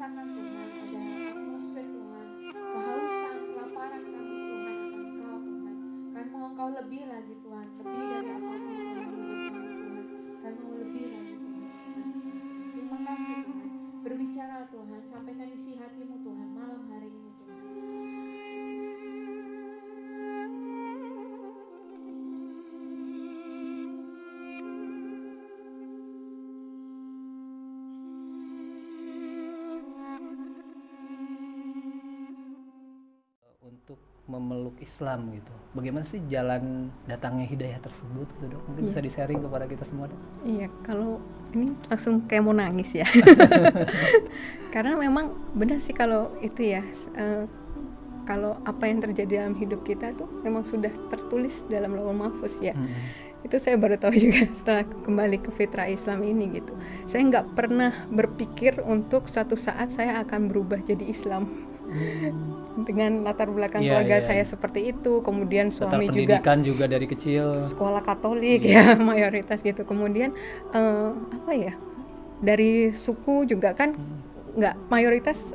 suasana Tuhan, ada atmosfer Tuhan, kehausan, kelaparan kami Tuhan akan Engkau Tuhan. Kami mau Engkau lebih lagi Tuhan, lebih dari apapun Tuhan menurut kami Tuhan. Kami mau lebih lagi Tuhan. Terima kasih Tuhan. Berbicara Tuhan, sampaikan isi hatimu Tuhan malam hari ini Tuhan. Untuk memeluk Islam gitu. Bagaimana sih jalan datangnya hidayah tersebut gitu, Dok? Mungkin bisa di-sharing kepada kita semua, Dok. Iya, kalau ini langsung kayak mau nangis ya. Karena memang benar sih kalau itu ya, kalau apa yang terjadi dalam hidup kita tuh memang sudah tertulis dalam Lauhul Mahfuz ya. Itu saya baru tahu juga setelah kembali ke fitrah Islam ini gitu. Saya nggak pernah berpikir untuk suatu saat saya akan berubah jadi Islam. Dengan latar belakang keluarga saya seperti itu, kemudian suami juga pendidikan juga dari kecil sekolah Katolik ya mayoritas gitu, kemudian dari suku juga kan nggak mayoritas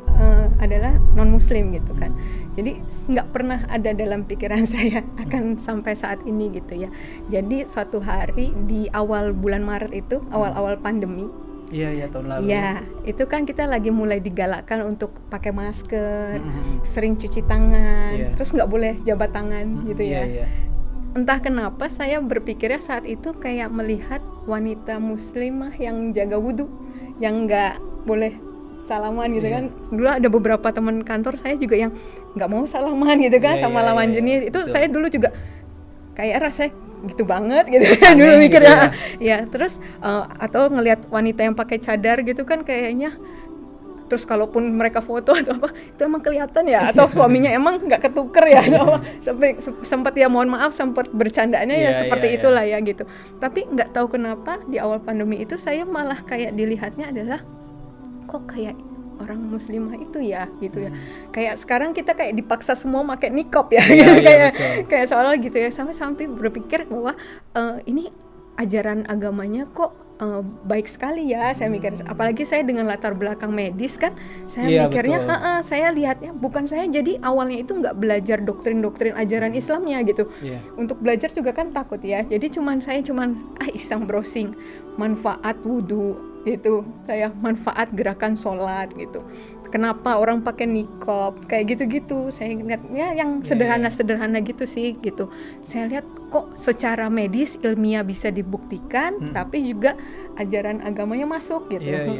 adalah non Muslim gitu kan, jadi nggak pernah ada dalam pikiran saya akan sampai saat ini gitu ya. Jadi suatu hari di awal bulan Maret itu, awal-awal pandemi. Iya tahun lalu. Iya, itu kan kita lagi mulai digalakkan untuk pakai masker, sering cuci tangan, terus nggak boleh jabat tangan gitu ya. Entah kenapa saya berpikirnya saat itu kayak melihat wanita muslimah yang jaga wudhu, yang nggak boleh salaman gitu kan. Dulu ada beberapa teman kantor saya juga yang nggak mau salaman gitu kan sama lawan jenis. Itu betul. Saya dulu juga kayak rasanya gitu banget gitu kan dulu mikirnya gitu ya. Terus atau ngelihat wanita yang pakai cadar gitu kan kayaknya, terus kalaupun mereka foto atau apa itu emang kelihatan ya, atau suaminya emang nggak ketuker ya atau apa. Sampai sempat ya mohon maaf sempat bercandanya ya seperti itulah ya gitu. Tapi nggak tahu kenapa di awal pandemi itu saya malah kayak dilihatnya adalah kok kayak orang muslimah itu ya gitu ya. Kayak sekarang kita kayak dipaksa semua pakai niqab ya, kayak seolah gitu ya. Sampai berpikir bahwa ini ajaran agamanya kok baik sekali ya. Saya mikir, apalagi saya dengan latar belakang medis kan, saya mikirnya saya lihatnya bukan, saya jadi awalnya itu nggak belajar doktrin ajaran Islamnya gitu. Untuk belajar juga kan takut ya, jadi saya iseng browsing manfaat wudhu gitu, saya manfaat gerakan sholat gitu, kenapa orang pakai niqab kayak gitu-gitu. Saya lihatnya yang sederhana gitu sih gitu. Saya lihat kok secara medis ilmiah bisa dibuktikan, tapi juga ajaran agamanya masuk gitu.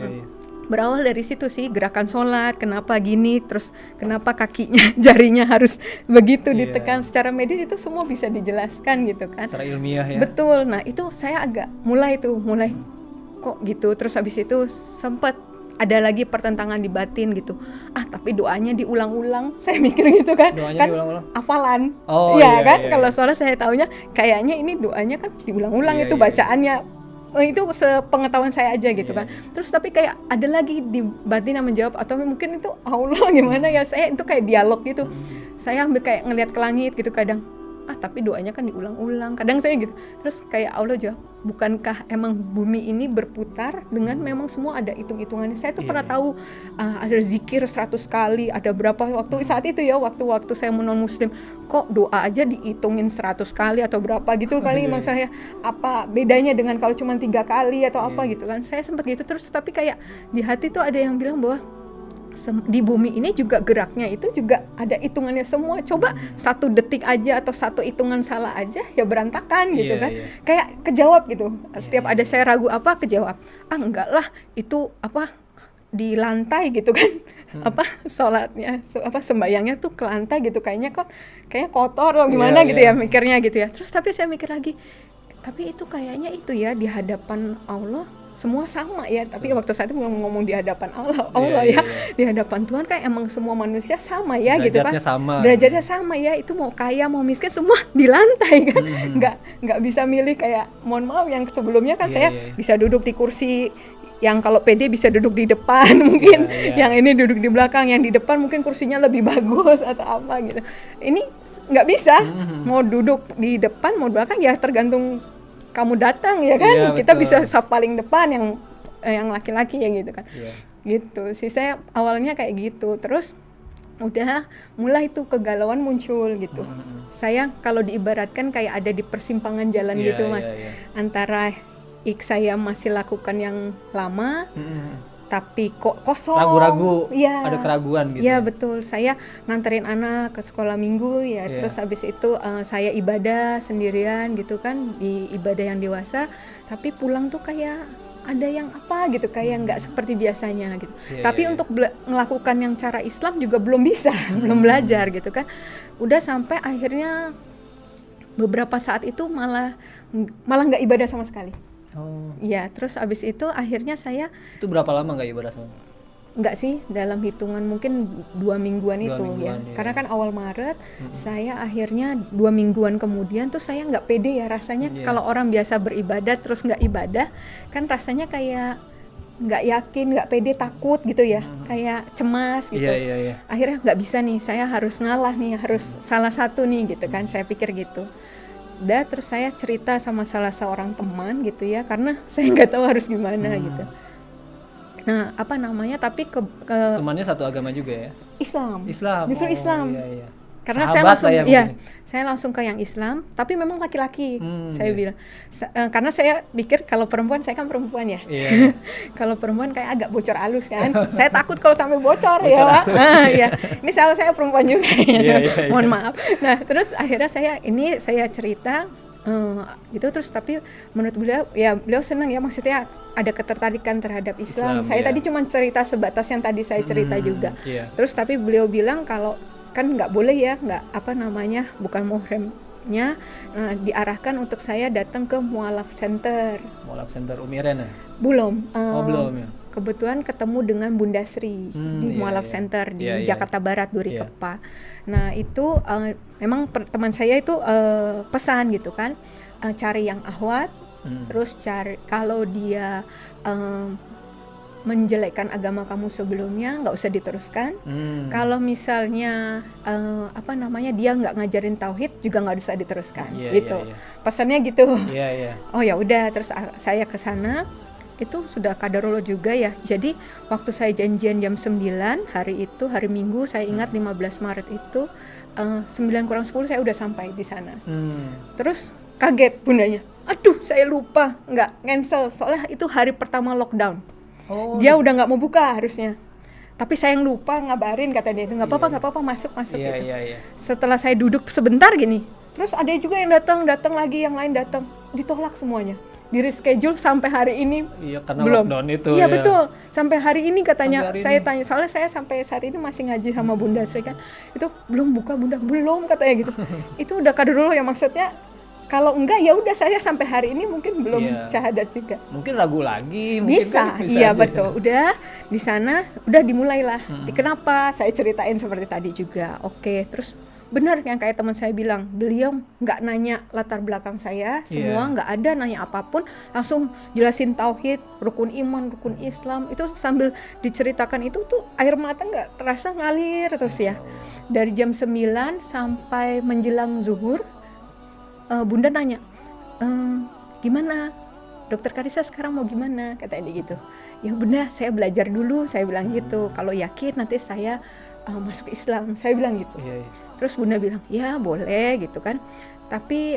Berawal dari situ sih, gerakan sholat kenapa gini, terus kenapa kakinya jarinya harus begitu ditekan, secara medis itu semua bisa dijelaskan gitu kan, secara ilmiah ya. Betul. Nah itu saya agak mulai kok gitu. Terus habis itu sempat ada lagi pertentangan di batin gitu. Tapi doanya diulang-ulang. Saya mikir gitu kan. Doanya kan diulang-ulang. Hafalan. Kan. Kalau soalnya saya taunya kayaknya ini doanya kan diulang-ulang bacaannya. Itu sepengetahuan saya aja gitu kan. Terus tapi kayak ada lagi di batin yang menjawab, atau mungkin itu Allah gimana ya. Saya itu kayak dialog gitu. Saya ambil kayak ngelihat ke langit gitu kadang. Tapi doanya kan diulang-ulang. Kadang saya gitu. Terus kayak Allah jawab, bukankah emang bumi ini berputar dengan memang semua ada hitung-hitungannya. Saya tuh pernah tahu ada zikir 100 kali, ada berapa waktu saat itu ya, waktu saya non muslim, kok doa aja dihitungin 100 kali atau berapa gitu kali. Maksud saya apa bedanya dengan kalau cuma 3 kali atau apa gitu kan. Saya sempat gitu. Terus tapi kayak di hati tuh ada yang bilang bahwa di bumi ini juga geraknya itu juga ada hitungannya semua. Coba 1 detik aja atau 1 hitungan salah aja ya berantakan gitu kan. Kayak kejawab gitu. Setiap ada saya ragu apa, kejawab. Enggak lah, itu apa di lantai gitu kan. Sholatnya sembayangnya tuh ke lantai gitu, kayaknya kotor atau gimana gitu ya mikirnya gitu ya. Terus tapi saya mikir lagi, tapi itu kayaknya itu ya di hadapan Allah semua sama ya. Tapi waktu saat itu ngomong di hadapan Allah di hadapan Tuhan kan emang semua manusia sama ya gitu kan, derajatnya sama ya. Itu mau kaya mau miskin semua di lantai kan. Nggak bisa milih kayak mohon maaf yang sebelumnya kan saya bisa duduk di kursi yang kalau PD bisa duduk di depan mungkin, yang ini duduk di belakang, yang di depan mungkin kursinya lebih bagus atau apa gitu. Ini nggak bisa, mau duduk di depan mau di belakang ya tergantung kamu datang ya kan. Kita betul. Bisa saf paling depan yang laki-laki ya gitu kan. gitu sih. Saya awalnya kayak gitu, terus udah mulai tuh kegalauan muncul gitu. Saya kalau diibaratkan kayak ada di persimpangan jalan gitu Mas, antara saya masih lakukan yang lama tapi kok kosong, ragu-ragu, ya, ada keraguan gitu. Ya betul, saya nganterin anak ke sekolah minggu ya, terus habis itu saya ibadah sendirian gitu kan, di ibadah yang dewasa, tapi pulang tuh kayak ada yang apa gitu, kayak nggak seperti biasanya gitu. Tapi untuk melakukan yang cara Islam juga belum bisa, belum belajar gitu kan. Udah sampai akhirnya beberapa saat itu malah nggak ibadah sama sekali. Ya, terus abis itu akhirnya saya. Itu berapa lama nggak ibadah sama? Enggak sih, dalam hitungan mungkin 2 mingguan itu ya. Karena kan awal Maret, saya akhirnya 2 mingguan kemudian tuh saya nggak pede ya rasanya. Kalau orang biasa beribadah terus nggak ibadah, kan rasanya kayak nggak yakin, nggak pede, takut gitu ya, kayak cemas gitu. Akhirnya nggak bisa nih, saya harus ngalah nih, harus salah satu nih gitu kan, saya pikir gitu. Udah, terus saya cerita sama salah seorang teman gitu ya, karena saya nggak tahu harus gimana gitu. Nah, apa namanya? Tapi temannya satu agama juga ya? Islam. Oh, Justru Islam. Iya. Karena Sahabat saya langsung ke yang Islam, tapi memang laki-laki. Saya bilang, karena saya pikir kalau perempuan, saya kan perempuan ya. Kalau perempuan kayak agak bocor halus kan. Saya takut kalau sampai bocor ya, Pak. Ya. Ini saya perempuan juga. Mohon maaf. Nah, terus akhirnya saya cerita. Gitu, terus tapi menurut beliau senang ya, maksudnya ada ketertarikan terhadap Islam. Saya tadi cuma cerita sebatas yang tadi saya cerita juga. Terus tapi beliau bilang kalau kan nggak boleh ya, bukan muhrimnya, diarahkan untuk saya datang ke Mualaf Center. Mualaf Center Umiren ya? Belum. Belum ya. Kebetulan ketemu dengan Bunda Sri di Mualaf Center di Jakarta Barat, Duri Kepa. Nah itu memang teman saya itu pesan gitu kan, cari yang ahwat, terus cari kalau dia menjelekkan agama kamu sebelumnya nggak usah diteruskan. Kalau misalnya dia nggak ngajarin tauhid juga nggak usah diteruskan gitu. Pesannya gitu. Oh ya udah, terus saya ke sana. Itu sudah qadarullah juga ya. Jadi waktu saya janjian jam 9 hari Minggu, saya ingat 15 Maret itu 9:10 saya udah sampai di sana. Terus kaget bundanya, aduh saya lupa nggak cancel, soalnya itu hari pertama lockdown. Dia udah nggak mau buka harusnya, tapi saya yang lupa ngabarin, kata dia, nggak apa-apa masuk gitu. Setelah saya duduk sebentar gini, terus ada juga yang datang lagi, yang lain datang, ditolak semuanya, di reschedule sampai hari ini. Karena belum. Lockdown itu. Iya betul, sampai hari ini katanya. Saya tanya, soalnya saya sampai saat ini masih ngaji sama Bunda Sri kan, itu belum buka Bunda, belum katanya gitu. Itu udah kadar ya, maksudnya kalau enggak ya udah saya sampai hari ini mungkin belum syahadat juga. Mungkin ragu lagi. Bisa aja. Betul. Udah di sana, udah dimulailah. Kenapa? Saya ceritain seperti tadi juga. Oke, terus benar yang kayak teman saya bilang, beliau nggak nanya latar belakang saya, semua nggak ada nanya apapun, langsung jelasin tauhid, rukun iman, rukun Islam, itu sambil diceritakan itu tuh air mata nggak terasa ngalir terus ya. Dari jam 9 sampai menjelang zuhur, Bunda nanya, gimana? Dokter Karissa sekarang mau gimana? Katanya dia gitu. Ya Bunda, saya belajar dulu, saya bilang gitu. Kalau yakin nanti saya masuk Islam, saya bilang gitu. Terus Bunda bilang, ya boleh gitu kan, tapi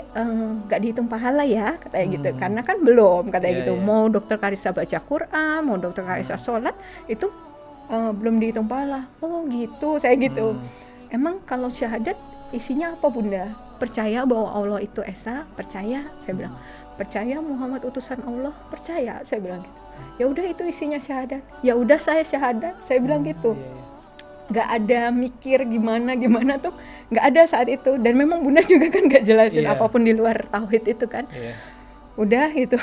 nggak dihitung pahala ya, katanya gitu, karena kan belum, katanya gitu. Mau Dokter Karissa baca Quran, mau Dokter Karissa sholat, itu belum dihitung pahala. Oh gitu, saya gitu. Emang kalau syahadat isinya apa Bunda? Percaya bahwa Allah itu Esa, percaya, saya bilang. Percaya Muhammad utusan Allah, percaya, saya bilang gitu. Ya udah itu isinya syahadat. Ya udah saya syahadat, saya bilang gitu. Gak ada mikir gimana tuh, gak ada saat itu. Dan memang Bunda juga kan gak jelasin apapun di luar tauhid itu kan. Udah itu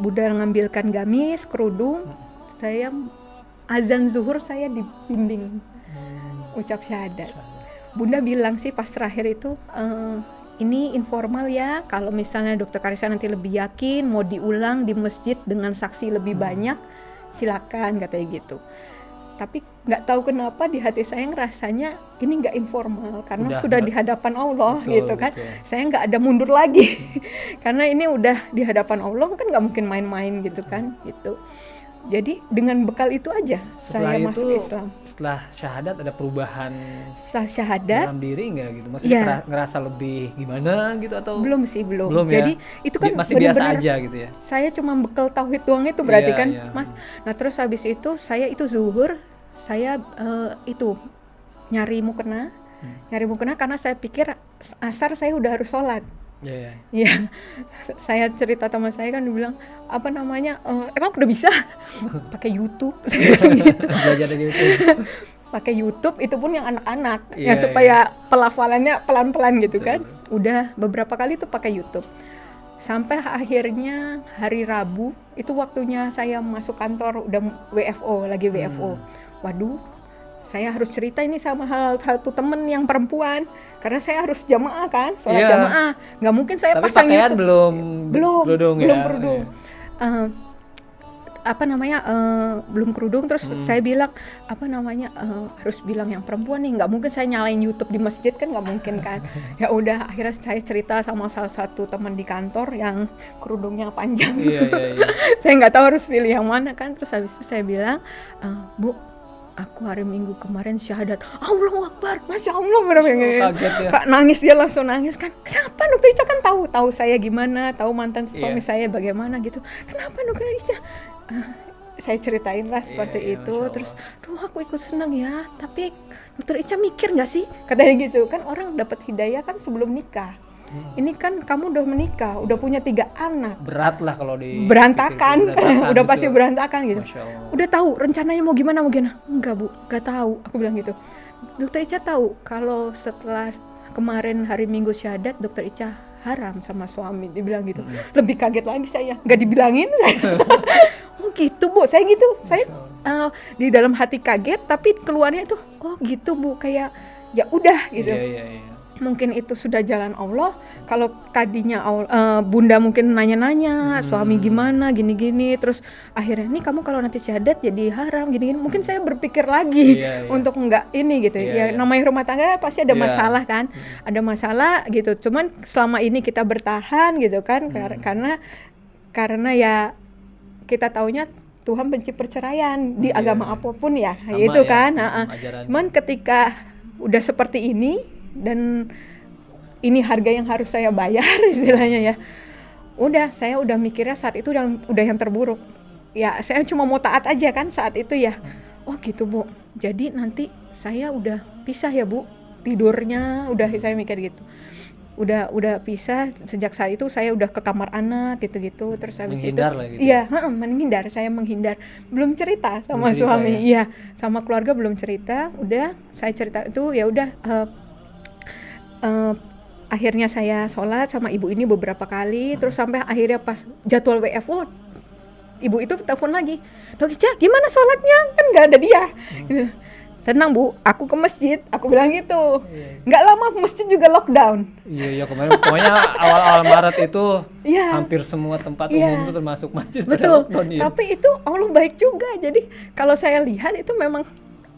Bunda ngambilkan gamis, kerudung, saya azan zuhur saya dibimbing ucap syahadat. Bunda bilang sih pas terakhir itu, ini informal ya, kalau misalnya Dokter Karissa nanti lebih yakin mau diulang di masjid dengan saksi lebih banyak, silakan, katanya gitu. Tapi nggak tahu kenapa di hati saya ngerasanya ini nggak informal, karena sudah di hadapan Allah, gitu kan. Saya nggak ada mundur lagi karena ini udah di hadapan Allah kan, nggak mungkin main-main gitu kan, gitu. Jadi dengan bekal itu aja Setelah saya itu, masuk Islam. Setelah syahadat ada perubahan Syahadat dalam diri nggak gitu? Maksudnya Iya. ngerasa lebih gimana gitu atau belum sih, belum. belum ya? Jadi itu kan masih biasa benar-benar aja gitu ya? saya cuma bekal tauhid doang itu berarti Iya, kan, iya. Mas. Nah, terus habis itu saya itu zuhur, saya itu nyari mukena karena saya pikir asar saya udah harus sholat. Iya. Iya, saya cerita teman saya kan dibilang apa namanya, emang udah bisa pakai YouTube, saya bilang gitu. Belajar dari itu. Pakai YouTube itu pun yang anak-anak, Iya, ya supaya pelafalannya pelan-pelan gitu kan. Udah beberapa kali tuh pakai YouTube. Sampai akhirnya hari Rabu itu waktunya saya masuk kantor, udah WFO, lagi WFO. Waduh, saya harus cerita ini sama satu temen yang perempuan karena saya harus jamaah kan, sholat Iya. jamaah. Nggak mungkin saya Tapi pasang pakaian YouTube. belum kerudung ya? Belum kerudung. Belum kerudung. Terus saya bilang harus bilang yang perempuan nih, nggak mungkin saya nyalain YouTube di masjid kan, nggak mungkin kan. Ya udah, akhirnya saya cerita sama salah satu teman di kantor yang kerudungnya panjang. Iya. Saya nggak tahu harus pilih yang mana kan. Terus habis itu saya bilang, Bu, aku hari Minggu kemarin syahadat. Allahu Akbar, Masya Allah, Kaget ya. Kak nangis, dia langsung nangis kan. Kenapa Dokter Ica kan tahu saya gimana, tahu mantan suami saya bagaimana gitu. Kenapa Dokter Ica? Saya ceritain lah seperti itu. Terus, aku ikut senang ya. Tapi Dokter Ica mikir nggak sih? Katanya gitu kan, orang dapat hidayah kan sebelum nikah. Ini kan kamu udah menikah, udah punya 3 anak. Berat lah kalau di berantakan, udah pasti berantakan gitu. Masya Allah. Udah tahu rencananya mau gimana? Enggak Bu, enggak tahu. Aku bilang gitu. Dokter Ica tahu kalau setelah kemarin hari Minggu syahadat, Dokter Ica haram sama suami. Dia bilang gitu. Lebih kaget lagi saya, nggak dibilangin saya. Oh gitu Bu, saya gitu. Saya di dalam hati kaget, tapi keluarnya tuh, oh gitu Bu, kayak ya udah gitu. Iya. Mungkin itu sudah jalan Allah. Kalau tadinya bunda mungkin nanya-nanya suami gimana gini-gini, terus akhirnya nih kamu kalau nanti syahadat jadi haram gini-gini, mungkin saya berpikir lagi untuk enggak ini gitu. Namanya rumah tangga pasti ada masalah kan, ada masalah gitu. Cuman selama ini kita bertahan gitu kan, karena ya kita taunya Tuhan benci perceraian di agama apapun ya, itu kan. Cuman ketika udah seperti ini dan ini harga yang harus saya bayar istilahnya ya, saya udah mikirnya saat itu udah yang terburuk ya. Saya cuma mau taat aja kan saat itu ya. Oh gitu Bu, jadi nanti saya udah pisah ya Bu, tidurnya udah, saya mikir gitu, udah pisah. Sejak saat itu saya udah ke kamar anak gitu. Terus habis menghindar itu lah gitu. Iya, saya menghindar, belum cerita sama suami ya? Iya, sama keluarga belum cerita. Udah saya cerita itu ya udah. Akhirnya saya sholat sama ibu ini beberapa kali, terus sampai akhirnya pas jadwal WFO, ibu itu telepon lagi, Dok Ica gimana sholatnya? Kan nggak ada dia. Gitu. Tenang Bu, aku ke masjid, aku bilang gitu. Nggak lama masjid juga lockdown. Iya kemarin pokoknya awal-awal Maret itu hampir semua tempat umum itu termasuk masjid. Betul. Lockdown, Tapi itu Allah baik juga. Jadi kalau saya lihat itu memang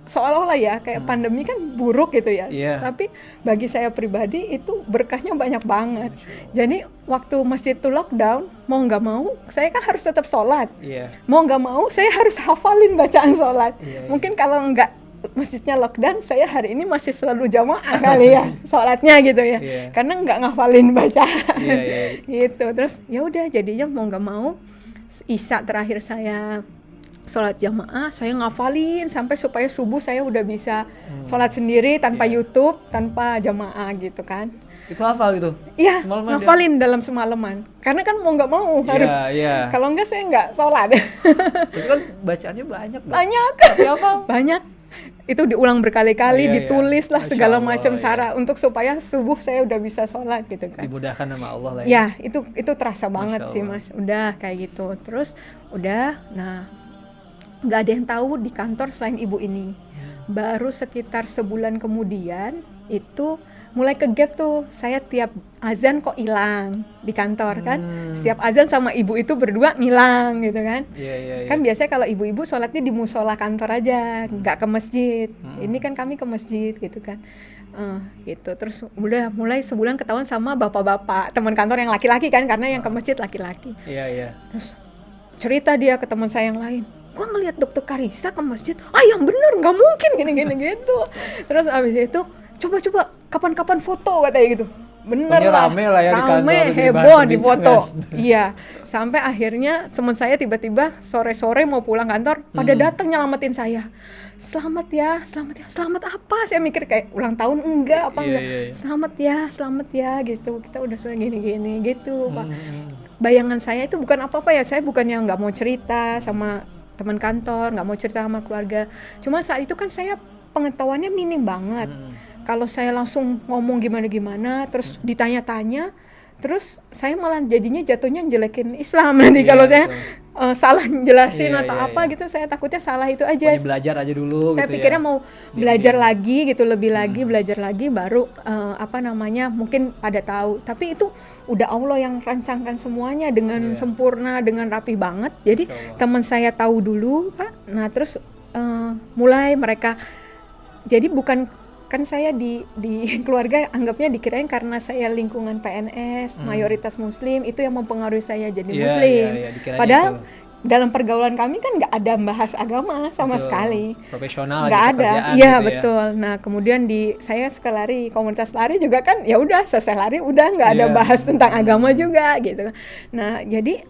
seolah-olah ya kayak pandemi kan buruk gitu ya. Tapi bagi saya pribadi itu berkahnya banyak banget. Jadi waktu masjid itu lockdown, mau nggak mau saya kan harus tetap sholat. Mau nggak mau saya harus hafalin bacaan sholat. Mungkin kalau nggak masjidnya lockdown, saya hari ini masih selalu jamaah kali ya sholatnya gitu ya. Karena nggak ngafalin bacaan. Gitu. Terus ya udah jadinya mau nggak mau Isya terakhir saya sholat jamaah, saya ngafalin sampai supaya subuh saya udah bisa sholat sendiri tanpa YouTube, tanpa jamaah gitu kan. Itu hafal gitu? Iya, ngafalin dalam semalaman. Karena kan mau nggak mau harus. Kalau enggak saya nggak sholat. Itu kan bacaannya banyak. Banyak. Itu diulang berkali-kali, ditulis lah segala macam cara untuk supaya subuh saya udah bisa sholat gitu kan. Dimudahkan sama Allah lah ya. Ya, itu terasa banget sih Mas. Udah kayak gitu. Terus nggak ada yang tahu di kantor selain ibu ini. Baru sekitar sebulan kemudian itu mulai ke gap tuh, saya tiap azan kok hilang di kantor kan. Setiap azan sama ibu itu berdua ngilang gitu kan. Kan biasanya kalau ibu-ibu sholatnya di musola kantor aja, nggak ke masjid. Ini kan kami ke masjid gitu kan. Gitu. Terus udah mulai sebulan ketahuan sama bapak-bapak teman kantor yang laki-laki kan, karena yang ke masjid laki-laki. Terus cerita dia ke teman saya yang lain, gua ngelihat dokter Karissa ke masjid, yang bener nggak mungkin gini gitu. Terus abis itu coba kapan-kapan foto katanya gitu. Bener Pokoknya lah, rame lah ya di kantor, rame, di heboh bahan di foto. perbincangan. Iya, sampai akhirnya teman saya tiba-tiba sore-sore mau pulang kantor, pada datang nyelamatin saya. Selamat ya, selamat apa? Saya mikir kayak ulang tahun enggak, apa enggak? Iya. Selamat ya gitu. Kita udah sudah gini-gini gitu, Pak. Bayangan saya itu bukan apa-apa ya, saya bukan yang nggak mau cerita sama teman kantor, nggak mau cerita sama keluarga. Cuma saat itu kan saya pengetahuannya minim banget. Kalau saya langsung ngomong gimana-gimana, terus ditanya-tanya, terus saya malah jadinya jatuhnya jelekin Islam nanti kalau saya salah jelasin atau apa gitu, saya takutnya salah itu aja. Pokoknya belajar aja dulu. Saya gitu pikirnya ya. mau belajar lagi gitu, lebih lagi belajar lagi baru mungkin pada tahu. Tapi itu udah Allah yang rancangkan semuanya dengan sempurna, dengan rapi banget. Jadi teman saya tahu dulu, Pak. Nah terus mulai mereka, jadi bukan kan saya di keluarga anggapnya dikirain karena saya lingkungan PNS mayoritas Muslim itu yang mempengaruhi saya jadi Muslim. Padahal dalam pergaulan kami kan nggak ada bahas agama sama sekali, profesional nggak ada. Iya Iya betul. Nah kemudian saya suka lari, komunitas lari juga kan ya udah selesai lari udah nggak ada bahas tentang agama juga gitu. Nah jadi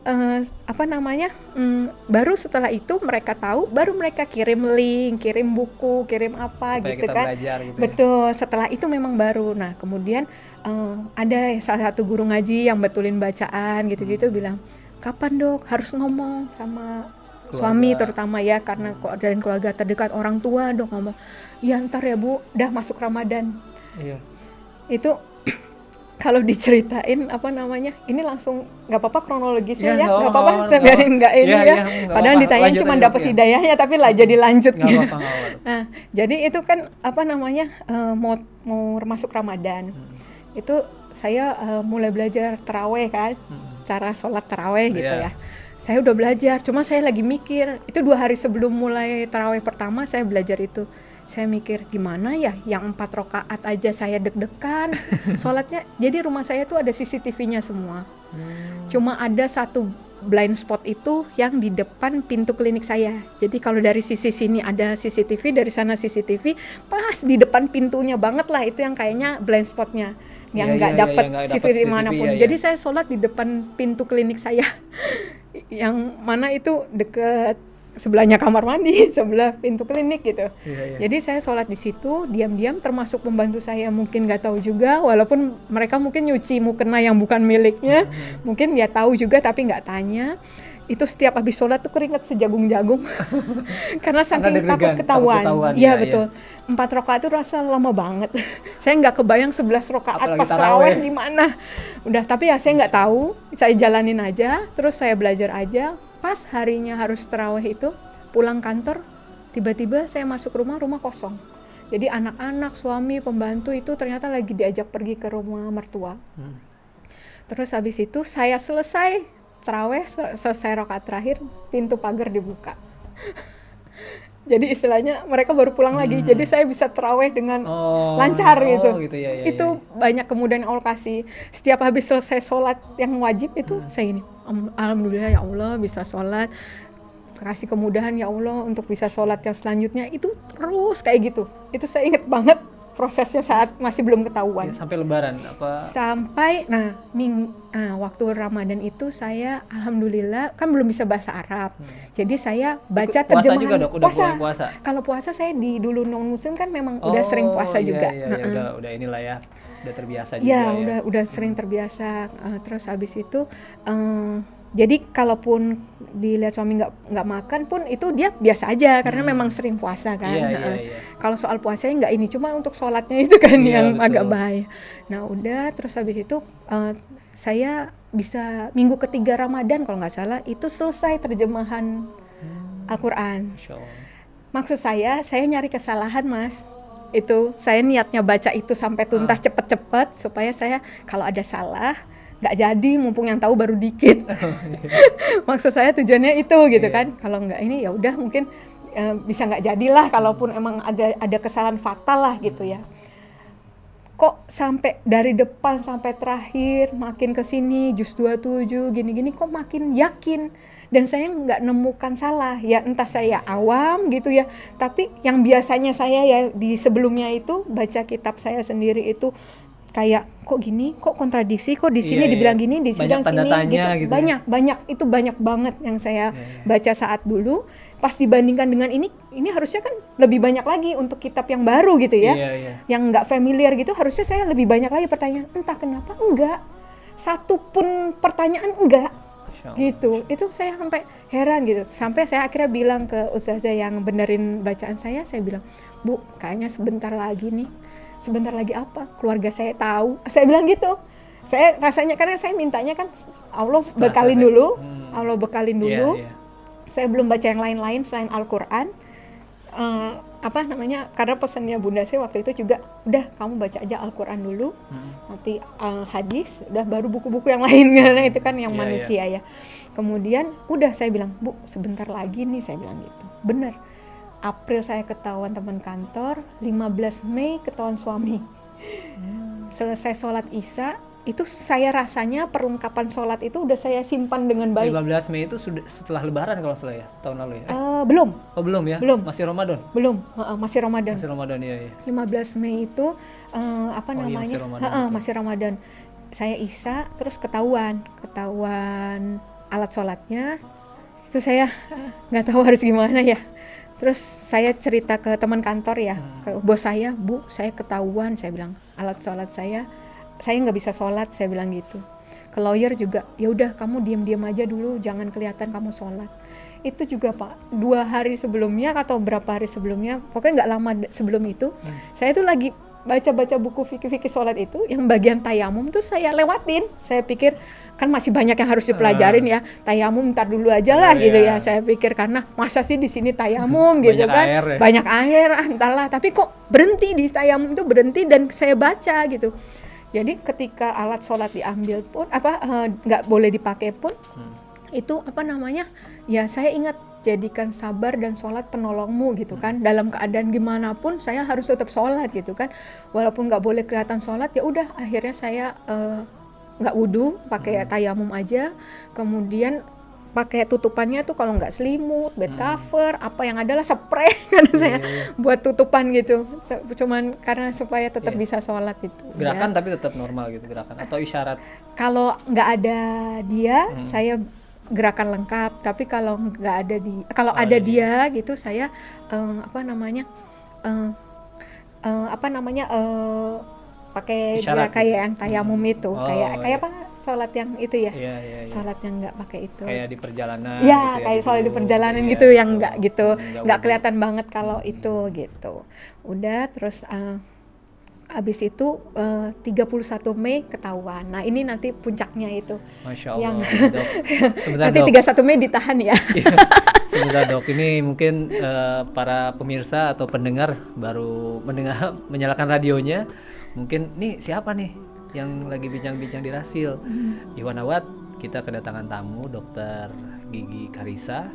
baru setelah itu mereka tahu, baru mereka kirim link, kirim buku, kirim apa supaya gitu kita kan. Belajar, gitu betul. Setelah itu memang baru. Nah kemudian ada salah satu guru ngaji yang betulin bacaan gitu-gitu bilang, kapan dok harus ngomong sama keluarga, suami terutama ya, karena dan keluarga terdekat, orang tua dok ngomong, ya ntar ya bu, udah masuk Ramadan. Iya. Itu kalau diceritain ini langsung nggak apa-apa kronologisnya ya, nggak apa-apa, saya biarin nggak ini ya. Padahal ditanyain cuma dapat hidayahnya, tapi lah jadi lanjut. Nggak apa-apa. Nah jadi itu kan mau masuk Ramadan, itu saya mulai belajar taraweh kan. Cara sholat taraweh gitu ya. Saya udah belajar, cuma saya lagi mikir, itu 2 hari sebelum mulai taraweh pertama saya belajar itu. Saya mikir gimana ya, yang 4 rakaat aja saya deg-degan sholatnya. Jadi rumah saya tuh ada CCTV-nya semua. Cuma ada satu blind spot itu yang di depan pintu klinik saya. Jadi kalau dari sisi sini ada CCTV, dari sana CCTV, pas di depan pintunya banget lah, itu yang kayaknya blind spotnya, yang nggak dapat CCTV manapun. Jadi saya sholat di depan pintu klinik saya, yang mana itu deket sebelahnya kamar mandi, sebelah pintu klinik gitu. Jadi saya sholat di situ, diam-diam, termasuk pembantu saya mungkin nggak tahu juga, walaupun mereka mungkin nyuci mukena yang bukan miliknya, mungkin ya tahu juga tapi nggak tanya. Itu setiap habis sholat tuh keringat sejagung-jagung karena saking takut ketahuan. Iya betul. 4 rakaat itu rasa lama banget. Saya nggak kebayang 11 rakaat pas taraweh gimana. Udah, tapi ya saya nggak tahu, saya jalanin aja, terus saya belajar aja. Pas harinya harus taraweh itu, pulang kantor, tiba-tiba saya masuk rumah kosong. Jadi anak-anak, suami, pembantu itu ternyata lagi diajak pergi ke rumah mertua. Terus habis itu saya selesai taraweh, selesai rakaat terakhir, pintu pagar dibuka. Jadi istilahnya mereka baru pulang lagi, jadi saya bisa taraweh dengan lancar gitu. Itu banyak kemudahan yang Allah kasih. Setiap habis selesai sholat yang wajib itu saya gini, alhamdulillah ya Allah bisa sholat, kasih kemudahan ya Allah untuk bisa sholat yang selanjutnya. Itu terus kayak gitu. Itu saya ingat banget prosesnya saat masih belum ketahuan. Sampai Lebaran apa? Sampai waktu Ramadan itu saya alhamdulillah kan belum bisa bahasa Arab. Jadi saya baca terjemahan. Puasa juga dok, udah puasa. Kalau puasa saya dulu non muslim kan memang udah sering puasa juga. Udah inilah ya, udah terbiasa juga ya. Udah sering terbiasa. Terus habis itu jadi kalaupun dilihat suami nggak makan pun itu dia biasa aja karena memang sering puasa kan. Kalau soal puasanya nggak ini, cuma untuk sholatnya itu kan yang agak bahaya. Nah udah, terus habis itu saya bisa minggu ketiga Ramadan kalau nggak salah itu selesai terjemahan Al-Quran. Maksud saya nyari kesalahan mas. Itu saya niatnya baca itu sampai tuntas cepet-cepet supaya saya kalau ada salah nggak jadi, mumpung yang tahu baru dikit. Maksud saya tujuannya itu gitu kan. Kalau nggak ini ya udah mungkin bisa nggak jadilah, kalaupun emang ada kesalahan fatal lah gitu ya. kok sampai dari depan sampai terakhir makin ke sini juz 27 gini-gini kok makin yakin, dan saya nggak nemukan salah ya, entah saya awam gitu ya, tapi yang biasanya saya ya di sebelumnya itu baca kitab saya sendiri itu kayak kok gini, kok kontradiksi, kok di sini dibilang gini, di sini sini gitu. Banyak itu banyak banget yang saya baca saat dulu. Pas dibandingkan dengan ini harusnya kan lebih banyak lagi untuk kitab yang baru gitu ya, yang nggak familiar gitu, harusnya saya lebih banyak lagi pertanyaan. Entah kenapa enggak, satu pun pertanyaan enggak gitu. Itu saya sampai heran gitu, sampai saya akhirnya bilang ke ustazah yang benerin bacaan saya bilang, Bu, kayaknya sebentar lagi nih. Sebentar lagi apa? Keluarga saya tahu. Saya bilang gitu. Saya rasanya, karena saya mintanya kan Allah bekalin dulu, Allah bekalin dulu. Saya belum baca yang lain-lain selain Al-Quran. Karena pesannya Bunda saya waktu itu juga, udah kamu baca aja Al-Quran dulu, nanti hadis, udah baru buku-buku yang lain, karena itu kan yang manusia ya. Kemudian udah saya bilang, Bu, sebentar lagi nih, saya bilang gitu. Bener, April saya ketahuan teman kantor, 15 Mei ketahuan suami. Selesai sholat Isya, itu saya rasanya perlengkapan sholat itu udah saya simpan dengan baik. 15 Mei itu sudah setelah Lebaran kalau salah ya, tahun lalu ya? Belum. Oh belum ya? Belum. Masih Ramadan? Belum, masih Ramadan. Masih Ramadan, iya. 15 Mei itu masih Ramadan. Masih Ramadan. Saya Isya, terus ketahuan alat sholatnya. Terus saya nggak tahu harus gimana ya. Terus saya cerita ke teman kantor ya, ke bos saya, Bu, saya ketahuan, saya bilang alat sholat saya nggak bisa sholat, saya bilang gitu. Ke lawyer juga, ya udah kamu diam-diam aja dulu, jangan kelihatan kamu sholat. Itu juga Pak, 2 hari sebelumnya atau berapa hari sebelumnya, pokoknya nggak lama sebelum itu, saya tuh lagi baca-baca buku fikih-fikih sholat itu, yang bagian tayamum tuh saya lewatin. Saya pikir kan masih banyak yang harus dipelajarin ya, tayamum ntar dulu aja lah gitu ya. Saya pikir karena masa sih di sini tayamum gitu banyak kan, air, ya? Banyak air, entahlah. Tapi kok berhenti di tayamum itu berhenti, dan saya baca gitu. Jadi ketika alat sholat diambil pun nggak boleh dipakai pun, itu ya saya ingat, jadikan sabar dan sholat penolongmu gitu kan. Dalam keadaan gimana pun saya harus tetap sholat gitu kan. Walaupun nggak boleh kelihatan sholat, ya udah akhirnya saya nggak wudu, pakai tayamum aja. Kemudian pakai tutupannya tuh kalau nggak selimut, bed cover, apa yang adalah spray karena saya buat tutupan gitu. Cuman karena supaya tetap bisa sholat itu. Gerakan ya. Tapi tetap normal gitu gerakan atau isyarat? Kalau nggak ada dia, saya gerakan lengkap. Tapi kalau nggak ada ada dia gitu, saya pakai isyarat kayak yang tayamum itu, kayak apa? Sholat yang itu ya, sholat yang nggak pakai itu. Kayak di perjalanan. Ya, gitu kayak sholat di perjalanan gitu, yang nggak gitu, nggak kelihatan banget kalau itu gitu. Udah, terus abis itu 31 Mei ketahuan. Nah ini nanti puncaknya itu. Masya Allah. Dok. Sebentar, nanti Dok. 31 Mei ditahan ya. Sebentar Dok, ini mungkin para pemirsa atau pendengar baru menyalakan radionya. Mungkin nih siapa nih yang lagi bincang-bincang di Rasil. Iwan Awad, kita kedatangan tamu Dr. Gigi Karissa.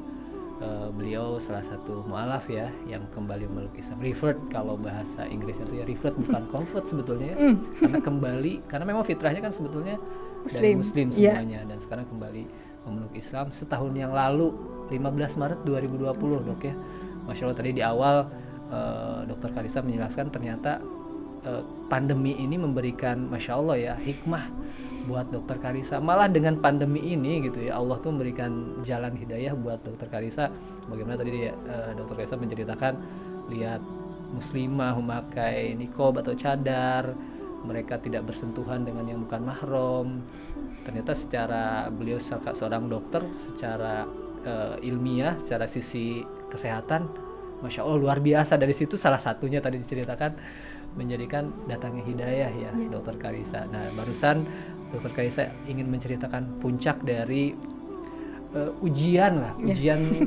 Beliau salah satu mu'alaf ya, yang kembali memeluk Islam. Revert kalau bahasa Inggrisnya itu ya, revert bukan convert sebetulnya ya. Karena kembali, karena memang fitrahnya kan sebetulnya dari Muslim semuanya. Dan sekarang kembali memeluk Islam setahun yang lalu, 15 Maret 2020 Dok ya. Masya Allah, tadi di awal Dr. Karissa menjelaskan ternyata pandemi ini memberikan Masya Allah ya hikmah buat Dr. Karissa. Malah dengan pandemi ini gitu ya, Allah tuh memberikan jalan hidayah buat Dr. Karissa. Bagaimana tadi Dr. Karissa menceritakan, lihat muslimah memakai niqab atau cadar, mereka tidak bersentuhan dengan yang bukan mahram. Ternyata secara beliau seorang dokter, secara ilmiah, secara sisi kesehatan, Masya Allah luar biasa. Dari situ salah satunya tadi diceritakan menjadikan datangnya hidayah ya, Dr. Karissa. Nah barusan Dr. Karissa ingin menceritakan puncak dari ujian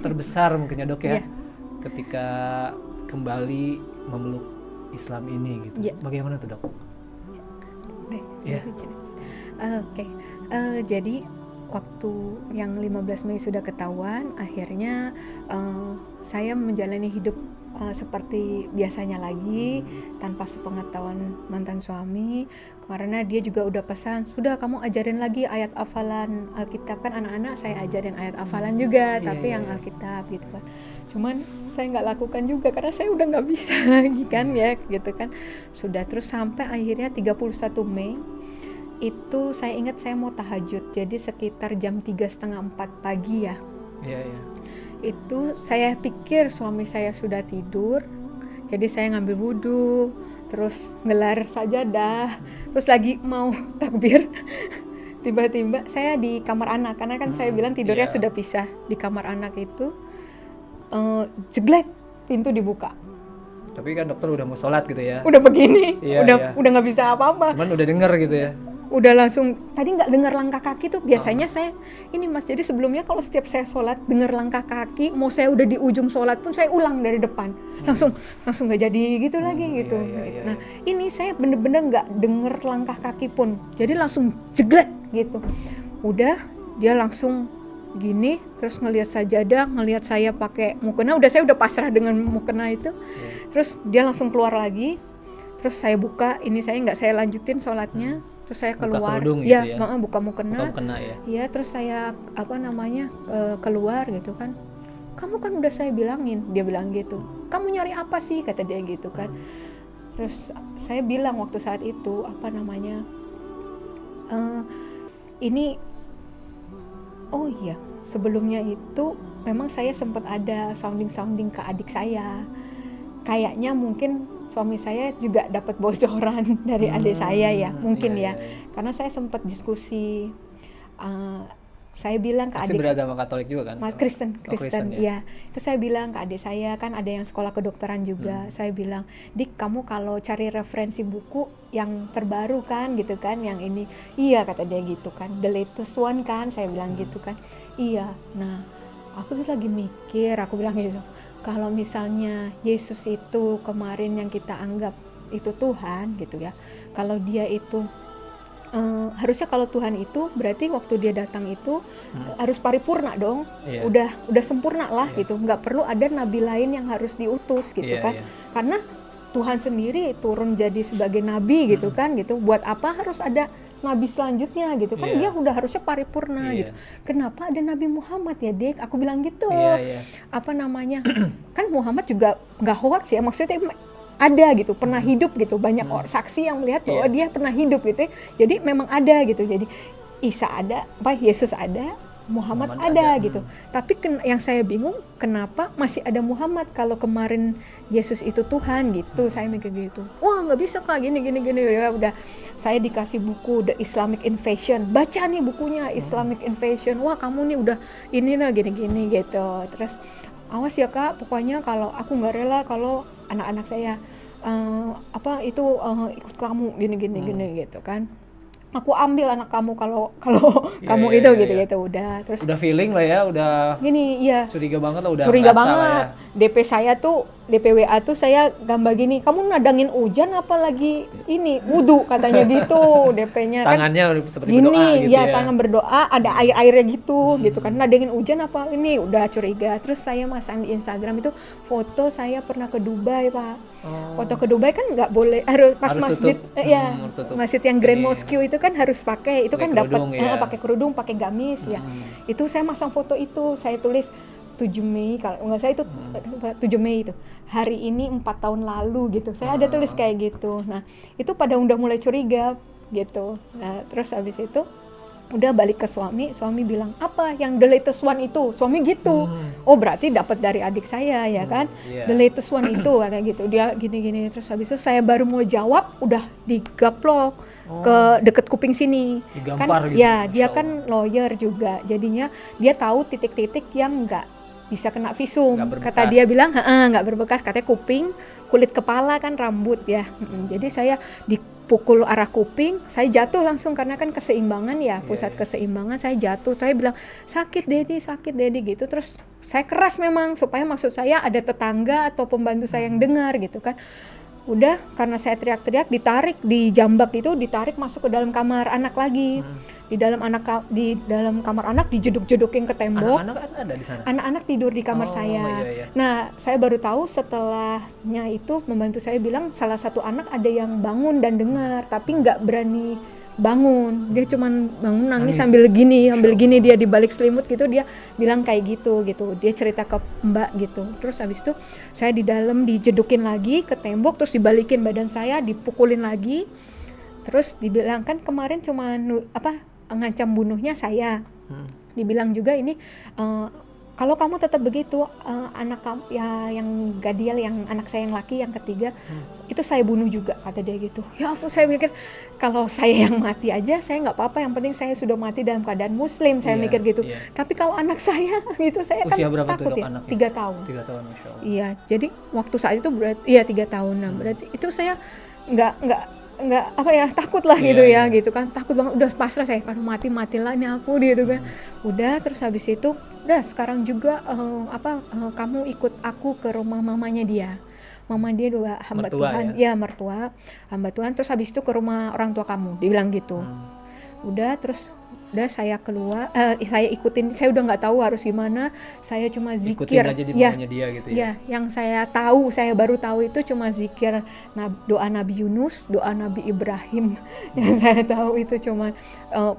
terbesar mungkin ya Dok ya, ketika kembali memeluk Islam ini gitu. Bagaimana tuh Dok? Oke. Jadi waktu yang 15 Mei sudah ketahuan, akhirnya saya menjalani hidup seperti biasanya lagi tanpa sepengetahuan mantan suami, karena dia juga udah pesan, sudah kamu ajarin lagi ayat hafalan Alkitab, kan anak-anak saya ajarin ayat hafalan juga, tapi yang Alkitab gitu kan. Cuman saya nggak lakukan juga karena saya udah nggak bisa lagi kan ya gitu kan. Sudah, terus sampai akhirnya 31 Mei itu saya ingat saya mau tahajud, jadi sekitar jam 3:30-4 pagi ya. Itu saya pikir suami saya sudah tidur, jadi saya ngambil wudhu, terus ngelar sajadah, terus lagi mau takbir. Tiba-tiba saya di kamar anak, karena kan saya bilang tidurnya sudah pisah. Di kamar anak itu jeglek, pintu dibuka. Tapi kan dokter udah mau sholat gitu ya. Udah begini, udah nggak bisa apa-apa. Cuman udah denger gitu ya. Udah langsung, tadi nggak dengar langkah kaki tuh. Biasanya saya, ini Mas, jadi sebelumnya kalau setiap saya sholat dengar langkah kaki, mau saya udah di ujung sholat pun saya ulang dari depan. Langsung nggak jadi gitu lagi gitu. Nah ini saya bener-bener nggak dengar langkah kaki pun. Jadi langsung jeglek gitu. Udah, dia langsung gini, terus ngelihat sajadah, ngelihat saya pakai mukena, saya udah pasrah dengan mukena itu. Terus dia langsung keluar lagi, terus saya buka, ini saya nggak saya lanjutin sholatnya, terus saya keluar, buka mukena, ya terus saya keluar gitu kan. Kamu kan udah saya bilangin, dia bilang gitu. Kamu nyari apa sih, kata dia gitu kan. Terus saya bilang waktu saat itu ini. Oh iya, sebelumnya itu memang saya sempat ada sounding ke adik saya. Kayaknya mungkin suami saya juga dapat bocoran dari adik saya ya, mungkin ya. Karena saya sempat diskusi, saya bilang ke adik, beragama Katolik juga kan? Kristen ya. Itu saya bilang ke adik saya, kan ada yang sekolah kedokteran juga. Saya bilang, Dik, kamu kalau cari referensi buku yang terbaru kan gitu kan, yang ini. Iya, kata dia gitu kan, the latest one kan, saya bilang gitu kan. Iya, nah aku tuh lagi mikir, aku bilang gitu, kalau misalnya Yesus itu kemarin yang kita anggap itu Tuhan gitu ya, kalau dia itu harusnya kalau Tuhan itu berarti waktu dia datang itu harus paripurna dong, udah sempurna lah gitu, nggak perlu ada nabi lain yang harus diutus gitu kan, karena Tuhan sendiri turun jadi sebagai nabi gitu kan gitu, buat apa harus ada nabi selanjutnya gitu kan, dia udah harusnya paripurna gitu. Kenapa ada Nabi Muhammad ya, Dek? Aku bilang gitu. Kan Muhammad juga nggak hoax ya, maksudnya ada gitu, pernah hidup gitu, banyak orang saksi yang melihat bahwa dia pernah hidup gitu, jadi memang ada gitu. Jadi Isa ada, Yesus ada, Muhammad ada gitu. Tapi yang saya bingung, kenapa masih ada Muhammad kalau kemarin Yesus itu Tuhan gitu. Saya mikir gitu, wah nggak bisa Kak, gini ya udah. Saya dikasih buku The Islamic Invasion, baca nih bukunya Islamic Invasion, wah kamu nih udah ini lah gini gitu. Terus awas ya Kak, pokoknya kalau aku nggak rela kalau anak-anak saya ikut kamu gini gitu kan. Aku ambil anak kamu kalau kamu itu gitu. Udah, terus udah feeling lah ya, udah gini curiga banget lah, udah curiga banget ya. DP saya tuh, DPWA tuh saya gambar gini, kamu nadangin hujan apalagi ini wudu katanya gitu. DP-nya kan tangannya seperti gini, berdoa gitu ya, tangan berdoa ada air-airnya gitu kan, nadangin hujan apa ini, udah curiga. Terus saya masang di Instagram itu foto saya pernah ke Dubai Pak. Foto ke Dubai kan nggak boleh, harus masjid masjid yang Grand Mosque itu kan harus pakai, itu kan dapat pakai kerudung, pakai gamis ya. Itu saya masang foto itu, saya tulis 7 Mei kalau nggak salah itu 7 Mei itu hari ini 4 tahun lalu gitu, saya ada tulis kayak gitu. Nah itu pada udah mulai curiga gitu. Nah terus habis itu udah balik ke suami bilang, apa yang the latest one itu, suami gitu. Oh berarti dapat dari adik saya ya kan, the latest one itu kayak gitu. Dia gini terus habis itu saya baru mau jawab udah digaplok ke deket kuping sini. Digampar kan gitu, ya dia kan lawyer juga, jadinya dia tahu titik-titik yang nggak bisa kena visum. Kata dia bilang nggak berbekas, katanya kuping, kulit kepala kan rambut ya. Jadi saya dipukul arah kuping, saya jatuh langsung karena kan keseimbangan ya, pusat keseimbangan, saya jatuh. Saya bilang sakit Dedi gitu. Terus saya keras memang supaya maksud saya ada tetangga atau pembantu saya yang dengar gitu kan. Udah karena saya teriak-teriak, ditarik, dijambak itu, ditarik masuk ke dalam kamar anak lagi. di dalam kamar anak dijeduk-jedukin ke tembok. Anak-anak ada di sana? Anak-anak tidur di kamar saya. Iya. Nah, saya baru tahu setelahnya itu membantu saya bilang salah satu anak ada yang bangun dan dengar, tapi nggak berani bangun. Dia cuman bangun nangis sambil gini dia di balik selimut gitu, dia bilang kayak gitu. Dia cerita ke Mbak gitu. Terus habis itu saya di dalam dijedukin lagi ke tembok, terus dibalikin badan saya, dipukulin lagi. Terus dibilang kan kemarin cuma ngancam bunuhnya saya. Dibilang juga ini kalau kamu tetap begitu, anak kamu ya yang Gadiel, yang anak saya yang laki yang ketiga, itu saya bunuh juga, kata dia gitu. Ya ampun, saya pikir kalau saya yang mati aja saya nggak apa-apa, yang penting saya sudah mati dalam keadaan muslim, saya mikir gitu. Tapi kalau anak saya gitu, saya usia kan berapa takut tuh, ya. anaknya? 3 tahun. 3 tahun, Masya Allah. Iya, jadi waktu saat itu berarti 3 tahun. Nah, berarti itu saya nggak takut lah gitu ya, gitu kan, takut banget, udah pasrah saya, kalau matilah ini aku gitu kan. Udah, terus habis itu udah sekarang juga kamu ikut aku ke rumah mamanya dia. Mama dia dua hamba mertua, Tuhan, ya mertua, hamba Tuhan. Terus habis itu ke rumah orang tua kamu, dibilang gitu. Udah, terus saya keluar, saya ikutin, saya udah nggak tahu harus gimana, saya cuma zikir. Ikutin aja di maunya dia gitu ya. Yang saya baru tahu itu cuma zikir doa Nabi Yunus, doa Nabi Ibrahim. Yang saya tahu itu cuma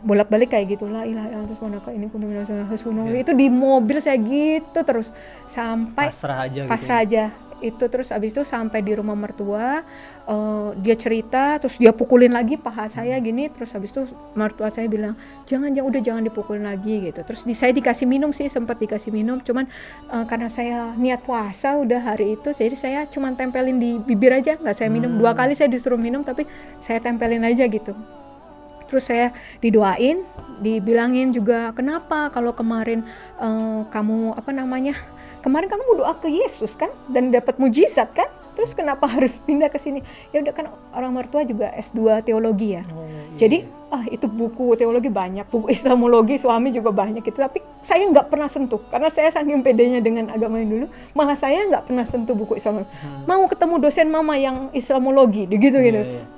bolak-balik kayak gitulah, ilaha illallah subhanaka ini kuntu minaz zalimin. Itu di mobil saya gitu terus sampai pasrah aja. Itu terus abis itu sampai di rumah mertua, dia cerita, terus dia pukulin lagi paha saya gini, terus abis itu mertua saya bilang jangan dipukulin lagi gitu. Terus saya dikasih minum sih, sempat dikasih minum, cuman karena saya niat puasa udah hari itu, jadi saya cuman tempelin di bibir aja, nggak saya minum. 2 kali saya disuruh minum tapi saya tempelin aja gitu. Terus saya didoain, dibilangin juga kenapa kalau kemarin kamu kemarin kamu berdoa ke Yesus kan dan dapat mujizat kan, terus kenapa harus pindah ke sini? Ya udah, kan orang mertua juga S2 teologi ya. Jadi itu buku teologi banyak, buku Islamologi suami juga banyak gitu, tapi saya nggak pernah sentuh karena saya saking pedenya dengan agama yang dulu, malah saya nggak pernah sentuh buku Islamologi. Mau ketemu dosen mama yang Islamologi gitu.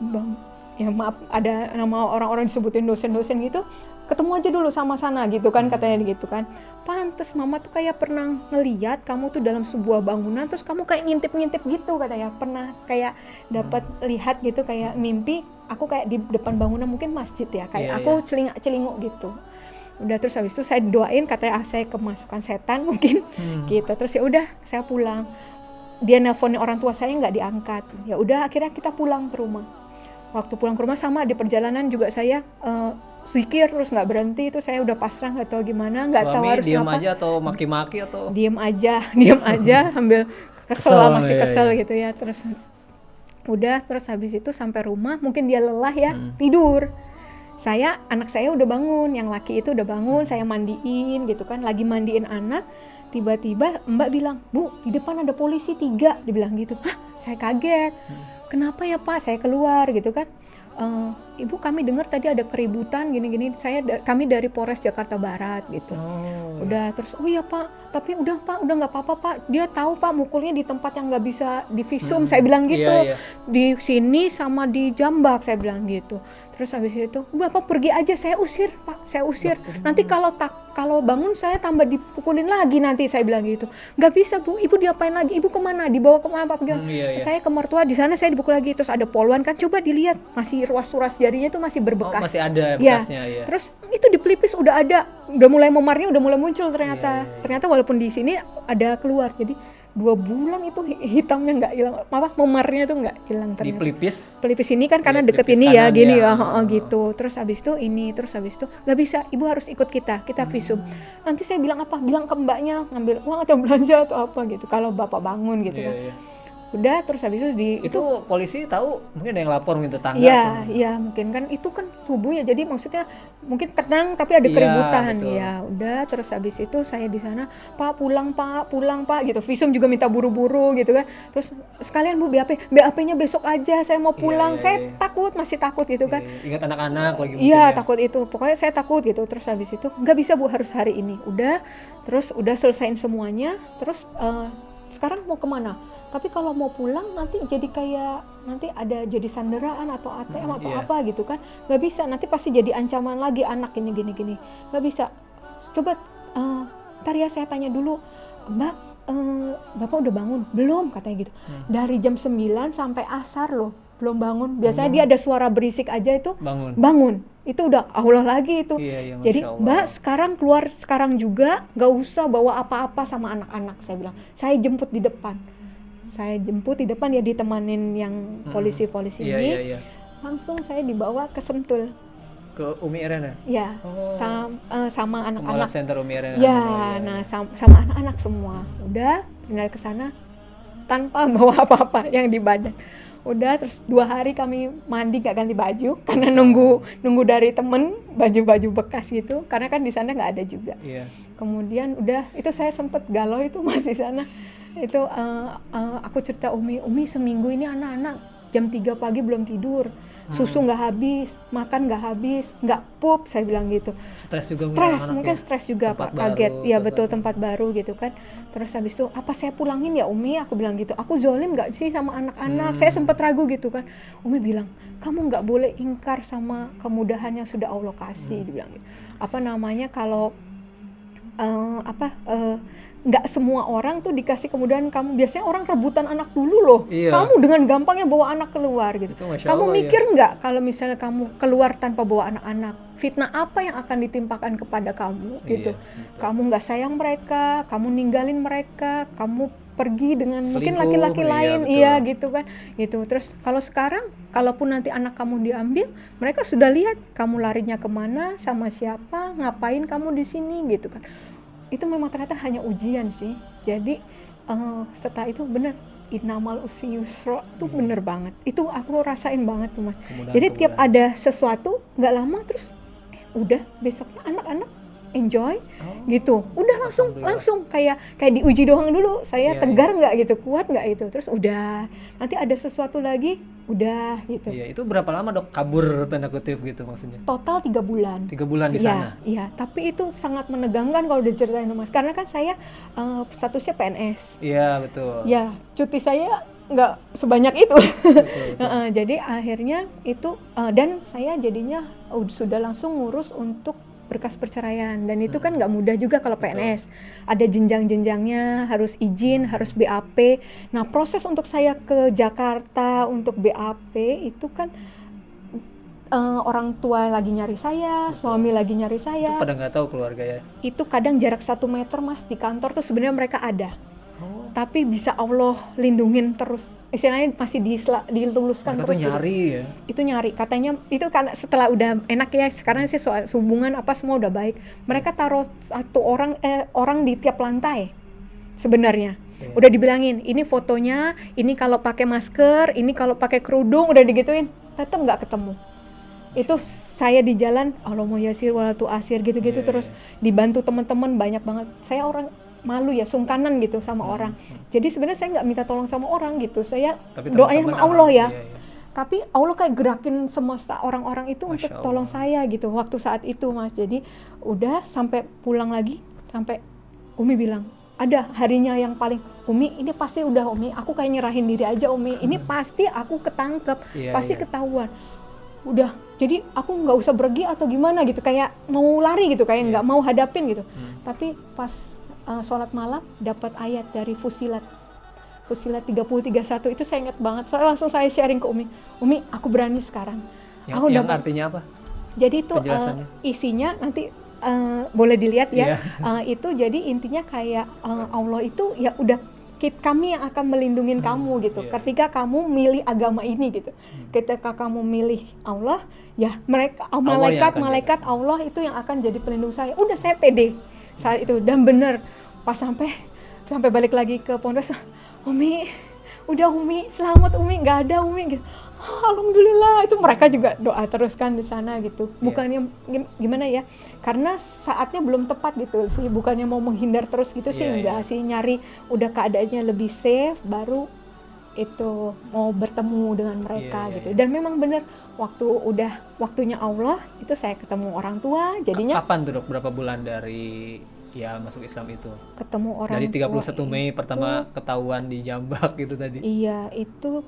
Bang, ya maaf, ada nama orang-orang disebutin dosen-dosen gitu, ketemu aja dulu sama sana gitu kan, katanya gitu kan. Pantes mama tuh kayak pernah ngeliat kamu tuh dalam sebuah bangunan, terus kamu kayak ngintip-ngintip gitu katanya, pernah kayak dapat lihat gitu, kayak mimpi aku kayak di depan bangunan, mungkin masjid ya, kayak aku celingak-celinguk gitu. Udah, terus habis itu saya doain, katanya saya kemasukan setan mungkin gitu. Terus ya udah, saya pulang, dia nelponin orang tua saya nggak diangkat. Ya udah, akhirnya kita pulang ke rumah. Waktu pulang ke rumah sama di perjalanan juga saya zikir terus nggak berhenti, itu saya udah pasrah, nggak tahu gimana, nggak tahu harus diem apa. Aja atau maki-maki atau diem aja sambil kesel masih kesel gitu ya. Terus udah, terus habis itu sampai rumah, mungkin dia lelah ya, tidur. Anak saya udah bangun, yang laki itu udah bangun, saya mandiin gitu kan, lagi mandiin anak, tiba-tiba Mbak bilang, "Bu, di depan ada polisi 3," dibilang gitu. Hah, saya kaget. Kenapa ya Pak? Saya keluar gitu kan. Ibu, kami dengar tadi ada keributan gini-gini, kami dari Polres Jakarta Barat gitu. Udah, terus oh iya Pak, tapi udah Pak, udah nggak apa-apa Pak, dia tahu Pak mukulnya di tempat yang nggak bisa divisum, saya bilang gitu. Di sini sama di Jambak, saya bilang gitu. Terus habis itu udah Pak, pergi aja, saya usir Pak, saya usir. Nanti kalau bangun saya tambah dipukulin lagi nanti, saya bilang gitu. Nggak bisa Bu, Ibu diapain lagi? Ibu kemana? Dibawa kemana Pak? Saya ke mertua, di sana saya dipukul lagi. Terus ada poluan kan, coba dilihat, masih ruas-ruas jarinya itu masih berbekas. Masih ada bekasnya ya. Terus itu di pelipis udah ada, udah mulai memarnya, udah mulai muncul ternyata. Ternyata walaupun di sini ada keluar, jadi 2 bulan itu hitamnya nggak hilang, memarnya tuh nggak hilang ternyata. Di pelipis ini kan karena deket ini ya, gini ya, gitu. Terus habis itu nggak bisa, Ibu harus ikut kita visum. Nanti saya bilang ke mbaknya ngambil uang atau belanja atau apa gitu, kalau bapak bangun gitu kan. Udah, terus habis itu polisi tahu, mungkin ada yang lapor mungkin tetangga. Iya, mungkin kan itu kan subuh ya, jadi maksudnya mungkin tenang tapi ada keributan. Ya udah, terus habis itu saya di sana, Pak pulang Pak gitu. Visum juga minta buru-buru gitu kan. Terus sekalian Bu, BAP-nya besok aja, saya mau pulang. Saya masih takut gitu kan. Ingat anak-anak lagi. Iya, takut itu. Pokoknya saya takut gitu. Terus habis itu nggak bisa Bu, harus hari ini. Udah, terus udah selesaiin semuanya. Terus sekarang mau kemana? Tapi kalau mau pulang nanti jadi kayak nanti ada jadi sanderaan atau ATM atau Iya. apa gitu kan, nggak bisa, nanti pasti jadi ancaman lagi anak ini gini, nggak bisa. Coba ntar ya saya tanya dulu, Mbak, Bapak udah bangun? Belum, katanya gitu. Dari jam 9 sampai asar loh, belum bangun. Biasanya dia ada suara berisik aja itu bangun. Itu udah Allah lagi itu. Iya, Jadi Masya Allah. Mbak sekarang keluar sekarang juga, gak usah bawa apa-apa sama anak-anak, saya bilang. Saya jemput di depan. Ya ditemanin yang polisi-polisi Iya, ini. iya. Langsung saya dibawa ke Sentul. Ke Umi Irena? Ya, sama Ke Malap anak-anak. Center Umi Irena. Ya, nah sama anak-anak semua. Udah pindah ke sana tanpa bawa apa-apa yang di badan. Udah, terus 2 hari kami mandi gak ganti baju karena nunggu dari temen baju-baju bekas gitu, karena kan di sana nggak ada juga. Iya. Kemudian udah itu saya sempet galau itu masih sana. Itu aku cerita Umi seminggu ini anak-anak jam 3 pagi belum tidur, susu nggak habis, makan nggak habis, nggak pup, saya bilang gitu. Stres juga Mungkin stres juga Pak, kaget. Iya betul, tempat baru gitu kan. Terus habis itu apa saya pulangin ya Umi, aku bilang gitu. Aku zolim nggak sih sama anak-anak? Saya sempat ragu gitu kan. Umi bilang, kamu nggak boleh ingkar sama kemudahan yang sudah Allah kasih, dibilang gitu. Apa namanya kalau nggak semua orang tuh dikasih kemudahan kamu. Biasanya orang rebutan anak dulu loh. Iya. Kamu dengan gampangnya bawa anak keluar gitu. Masya Kamu Allah, mikir nggak kalau misalnya kamu keluar tanpa bawa anak-anak, fitnah apa yang akan ditimpakan kepada kamu gitu. Betul. Kamu nggak sayang mereka, kamu ninggalin mereka, kamu pergi dengan mungkin Selingkuh, laki-laki iya, lain, betul. iya gitu kan, gitu. Terus kalau sekarang, kalaupun nanti anak kamu diambil, mereka sudah lihat kamu larinya kemana, sama siapa, ngapain kamu di sini, gitu kan. Itu memang ternyata hanya ujian sih. Jadi setelah itu benar, innamal usri yusra itu bener banget. Itu aku rasain banget tuh Mas. Jadi tiap ada sesuatu, nggak lama terus, udah besoknya anak-anak enjoy gitu, udah langsung kayak diuji doang dulu, saya tegar nggak gitu, kuat nggak itu, terus udah nanti ada sesuatu lagi, udah gitu. Iya, itu berapa lama Dok kabur tanda kutip gitu maksudnya? Total 3 bulan. 3 bulan di sana? Iya, tapi itu sangat menegangkan kalau diceritain Mas, karena kan saya statusnya PNS. Iya, betul. Ya, cuti saya nggak sebanyak itu. Betul. Jadi akhirnya itu dan saya jadinya sudah langsung ngurus untuk berkas perceraian, dan itu kan nggak mudah juga kalau PNS. Ada jenjang-jenjangnya, harus izin, harus BAP. Nah, proses untuk saya ke Jakarta untuk BAP itu kan orang tua lagi nyari saya, suami lagi nyari saya. Itu pada nggak tahu keluarga ya? Itu kadang jarak 1 meter Mas, di kantor tuh sebenarnya mereka ada. Tapi bisa Allah lindungin terus, istilahnya masih diluluskan mereka terus. Tuh nyari ya? Itu nyari, katanya itu karena setelah udah enak ya, sekarang sih soal hubungan apa semua udah baik. Mereka taruh 1 orang di tiap lantai sebenarnya. Udah dibilangin, ini fotonya, ini kalau pakai masker, ini kalau pakai kerudung, udah digituin, tetap nggak ketemu. Itu saya di jalan, Allahumma yasir wala tu'asir gitu-gitu terus dibantu teman-teman banyak banget. Saya orang malu ya, sungkanan gitu sama orang. Jadi sebenarnya saya nggak minta tolong sama orang gitu. Saya doanya sama Allah ya. Iya. Tapi Allah kayak gerakin semesta orang-orang itu untuk tolong saya gitu waktu saat itu Mas. Jadi udah sampai pulang lagi, sampai Umi bilang, ada harinya yang paling, Umi ini pasti udah Umi, aku kayak nyerahin diri aja Umi. Ini pasti aku ketangkep, pasti ketahuan. Udah, jadi aku nggak usah pergi atau gimana gitu, kayak mau lari gitu, kayak nggak mau hadapin gitu. Tapi pas sholat malam dapat ayat dari Fusilat 30:31 itu saya ingat banget. Soalnya langsung saya sharing ke Umi, aku berani sekarang. Yang artinya apa? Jadi itu isinya nanti boleh dilihat ya. Itu jadi intinya kayak Allah itu ya udah kami yang akan melindungi kamu gitu. Ketika kamu milih agama ini gitu. Ketika kamu milih Allah, ya mereka malaikat Allah itu yang akan jadi pelindung saya. Udah saya pede saat itu, dan bener pas sampai balik lagi ke pondok, Umi, udah Umi, selamat Umi, nggak ada Umi gitu. Alhamdulillah, itu mereka juga doa terus kan di sana gitu. Bukannya gimana ya, karena saatnya belum tepat gitu sih, bukannya mau menghindar terus gitu sih, enggak sih, nyari udah keadaannya lebih safe baru itu mau bertemu dengan mereka gitu. Dan memang bener waktunya Allah itu saya ketemu orang tua, jadinya kapan tuh Dok, berapa bulan dari ya masuk Islam itu? Ketemu orang Dari 31 tua Mei pertama itu, ketahuan di Jambak gitu tadi. iya itu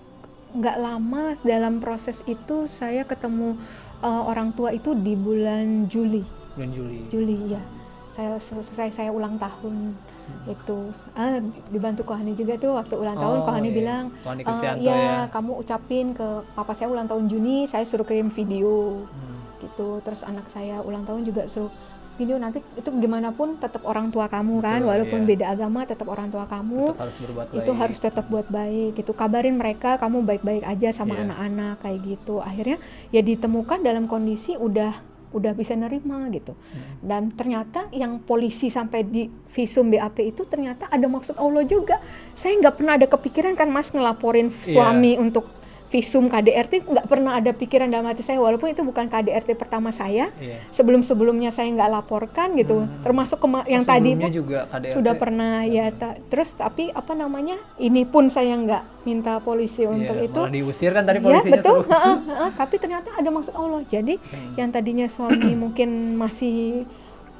nggak lama dalam proses itu saya ketemu orang tua itu di bulan Juli. Bulan Juli ya. Saya ulang tahun itu dibantu Kohani juga tuh waktu ulang tahun. Kohani iya. bilang Kohani Kristianto ya ya. kamu ucapin ke papa saya ulang tahun Juni, saya suruh kirim video gitu. Terus anak saya ulang tahun juga suruh video, nanti itu gimana pun tetap orang tua kamu kan, Betul, walaupun iya. beda agama tetap orang tua kamu. Tetap harus berbuat Itu baik. harus tetap buat baik gitu, kabarin mereka kamu baik-baik aja sama Iya. anak-anak kayak gitu. Akhirnya ya ditemukan dalam kondisi udah bisa nerima gitu. Dan ternyata yang polisi sampai di visum BAP itu ternyata ada maksud Allah juga. Saya nggak pernah ada kepikiran kan Mas ngelaporin suami untuk visum KDRT, nggak pernah ada pikiran dalam hati saya, walaupun itu bukan KDRT pertama saya. Sebelum-sebelumnya saya nggak laporkan gitu, termasuk yang tadi juga KDRT sudah pernah ya. Terus tapi apa namanya, ini pun saya nggak minta polisi untuk itu. Malah diusir kan tadi Ya polisinya. betul, tapi ternyata ada maksud Allah. Jadi yang tadinya suami mungkin masih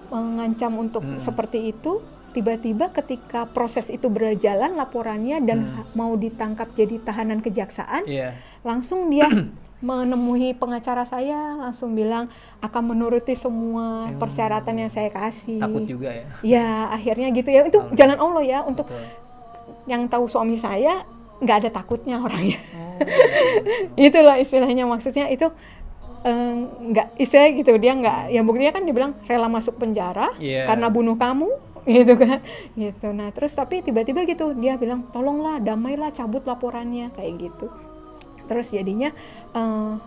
mengancam untuk seperti itu, tiba-tiba ketika proses itu berjalan laporannya dan mau ditangkap jadi tahanan kejaksaan, langsung dia menemui pengacara saya, langsung bilang akan menuruti semua persyaratan yang saya kasih. Takut juga ya? Ya akhirnya gitu ya, itu jalan Allah ya. Untuk yang tahu suami saya nggak ada takutnya orangnya. Itulah istilahnya, maksudnya itu nggak istilah gitu, dia nggak, ya buktinya kan dibilang rela masuk penjara karena bunuh kamu gitu kan gitu. Nah terus tapi tiba-tiba gitu dia bilang tolonglah damailah, cabut laporannya kayak gitu. Terus jadinya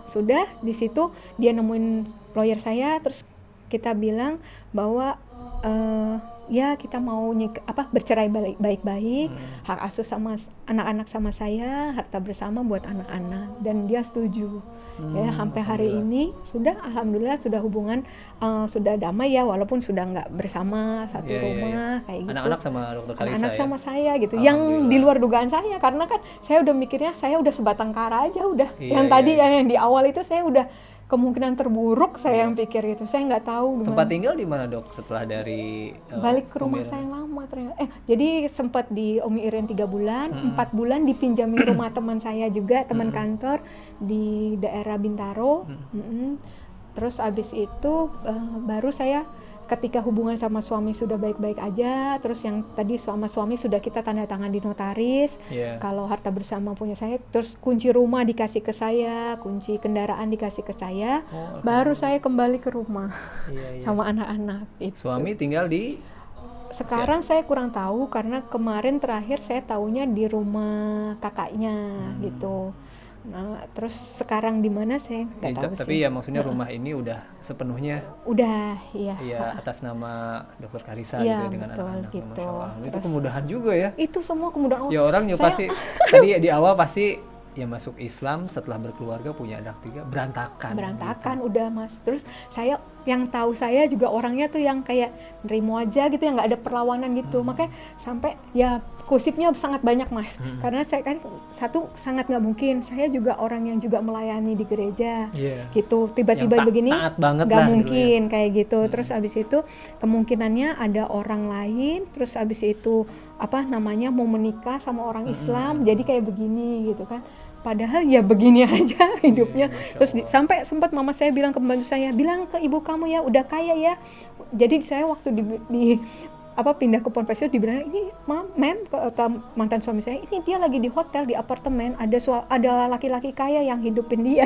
sudah di situ dia nemuin lawyer saya, terus kita bilang bahwa ya kita mau bercerai baik-baik, hak asuh sama anak-anak sama saya, harta bersama buat anak-anak, dan dia setuju. Ya sampai hari ini sudah alhamdulillah sudah hubungan sudah damai ya, walaupun sudah nggak bersama satu rumah kayak gitu. Anak-anak sama dokter Kalisa, anak-anak sama saya gitu, yang di luar dugaan saya, karena kan saya udah mikirnya saya udah sebatang kara aja udah. Yang tadi yang di awal itu saya udah kemungkinan terburuk saya yang pikir gitu, saya nggak tahu gimana. Tempat tinggal di mana dok setelah dari balik ke rumah saya yang lama ternyata. Jadi sempat di Umi Iren 3 bulan, 4 bulan dipinjami rumah teman saya juga, teman kantor di daerah Bintaro. Terus abis itu baru saya ketika hubungan sama suami sudah baik-baik aja, terus yang tadi sama suami sudah kita tanda tangan di notaris, kalau harta bersama punya saya, terus kunci rumah dikasih ke saya, kunci kendaraan dikasih ke saya, baru saya kembali ke rumah sama anak-anak. Suami tinggal di? Sekarang saya kurang tahu, karena kemarin terakhir saya taunya di rumah kakaknya gitu. Nah, terus sekarang di mana saya nggak tahu sih. Tapi ya maksudnya rumah ini udah sepenuhnya udah ya atas nama dokter Kalisa ya, gitu, dengan anak-anak gitu. Itu kemudahan juga ya. Itu semua kemudahan. Ya orang pasti tadi di awal pasti ya masuk Islam, setelah berkeluarga punya anak 3 berantakan gitu. Udah Mas. Terus saya yang tahu saya juga orangnya tuh yang kayak nerimo aja gitu, yang nggak ada perlawanan gitu. Makanya sampai ya gosipnya sangat banyak Mas. Karena saya kan satu sangat nggak mungkin, saya juga orang yang juga melayani di gereja gitu, tiba-tiba begini nggak mungkin kayak gitu. Terus abis itu kemungkinannya ada orang lain, terus abis itu mau menikah sama orang Islam, jadi kayak begini gitu kan. Padahal ya begini aja hidupnya. Terus sampai sempat mama saya bilang ke pembantu saya, bilang ke ibu kamu ya udah kaya ya. Jadi saya waktu di pindah ke Ponpes dibilang, ini mem kata mantan suami saya, ini dia lagi di hotel di apartemen, ada laki-laki kaya yang hidupin dia.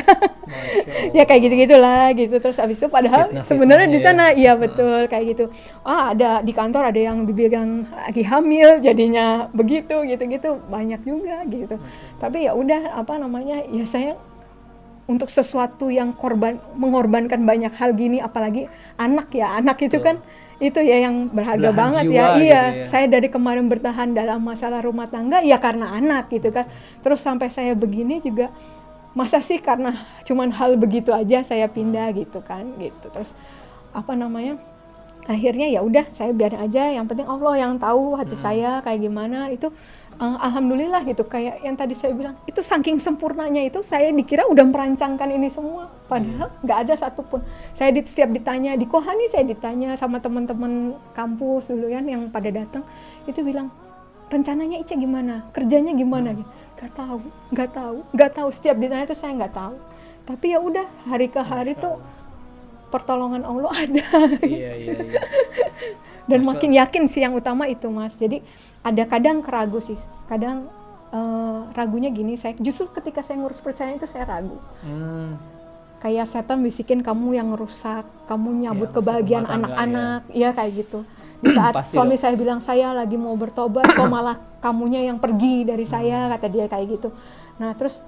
Ya kayak gitu-gitulah gitu. Terus abis itu padahal sebenarnya di sana iya betul kayak gitu. Ada di kantor ada yang dibilang lagi hamil, jadinya begitu gitu-gitu, banyak juga gitu. Tapi ya udah ya saya untuk sesuatu yang mengorbankan banyak hal gini, apalagi anak itu kan itu ya yang berharga banget ya. Iya, gitu ya. Saya dari kemarin bertahan dalam masalah rumah tangga ya karena anak gitu kan. Terus sampai saya begini juga, masa sih karena cuman hal begitu aja saya pindah gitu kan gitu. Terus akhirnya ya udah saya biarin aja, yang penting Allah yang tahu hati saya kayak gimana. Itu alhamdulillah gitu, kayak yang tadi saya bilang itu saking sempurnanya itu, saya dikira udah merancangkan ini semua, padahal nggak ada satupun. Saya setiap ditanya di Kohani, saya ditanya sama teman-teman kampus dulu kan yang pada datang, itu bilang rencananya Ica gimana, kerjanya gimana gitu. Nggak tahu. Setiap ditanya itu saya nggak tahu. Tapi ya udah, hari ke hari tuh pertolongan Allah ada. Iya. Dan makin yakin sih, yang utama itu Mas. Jadi ada kadang ragu sih, kadang ragunya gini, saya justru ketika saya ngurus perceraian itu saya ragu. Kayak setan bisikin, kamu yang rusak, kamu nyabut kebahagiaan anak-anak, ya kayak gitu. Di saat suami saya bilang saya lagi mau bertobat, kok malah kamunya yang pergi dari saya, kata dia kayak gitu. Nah terus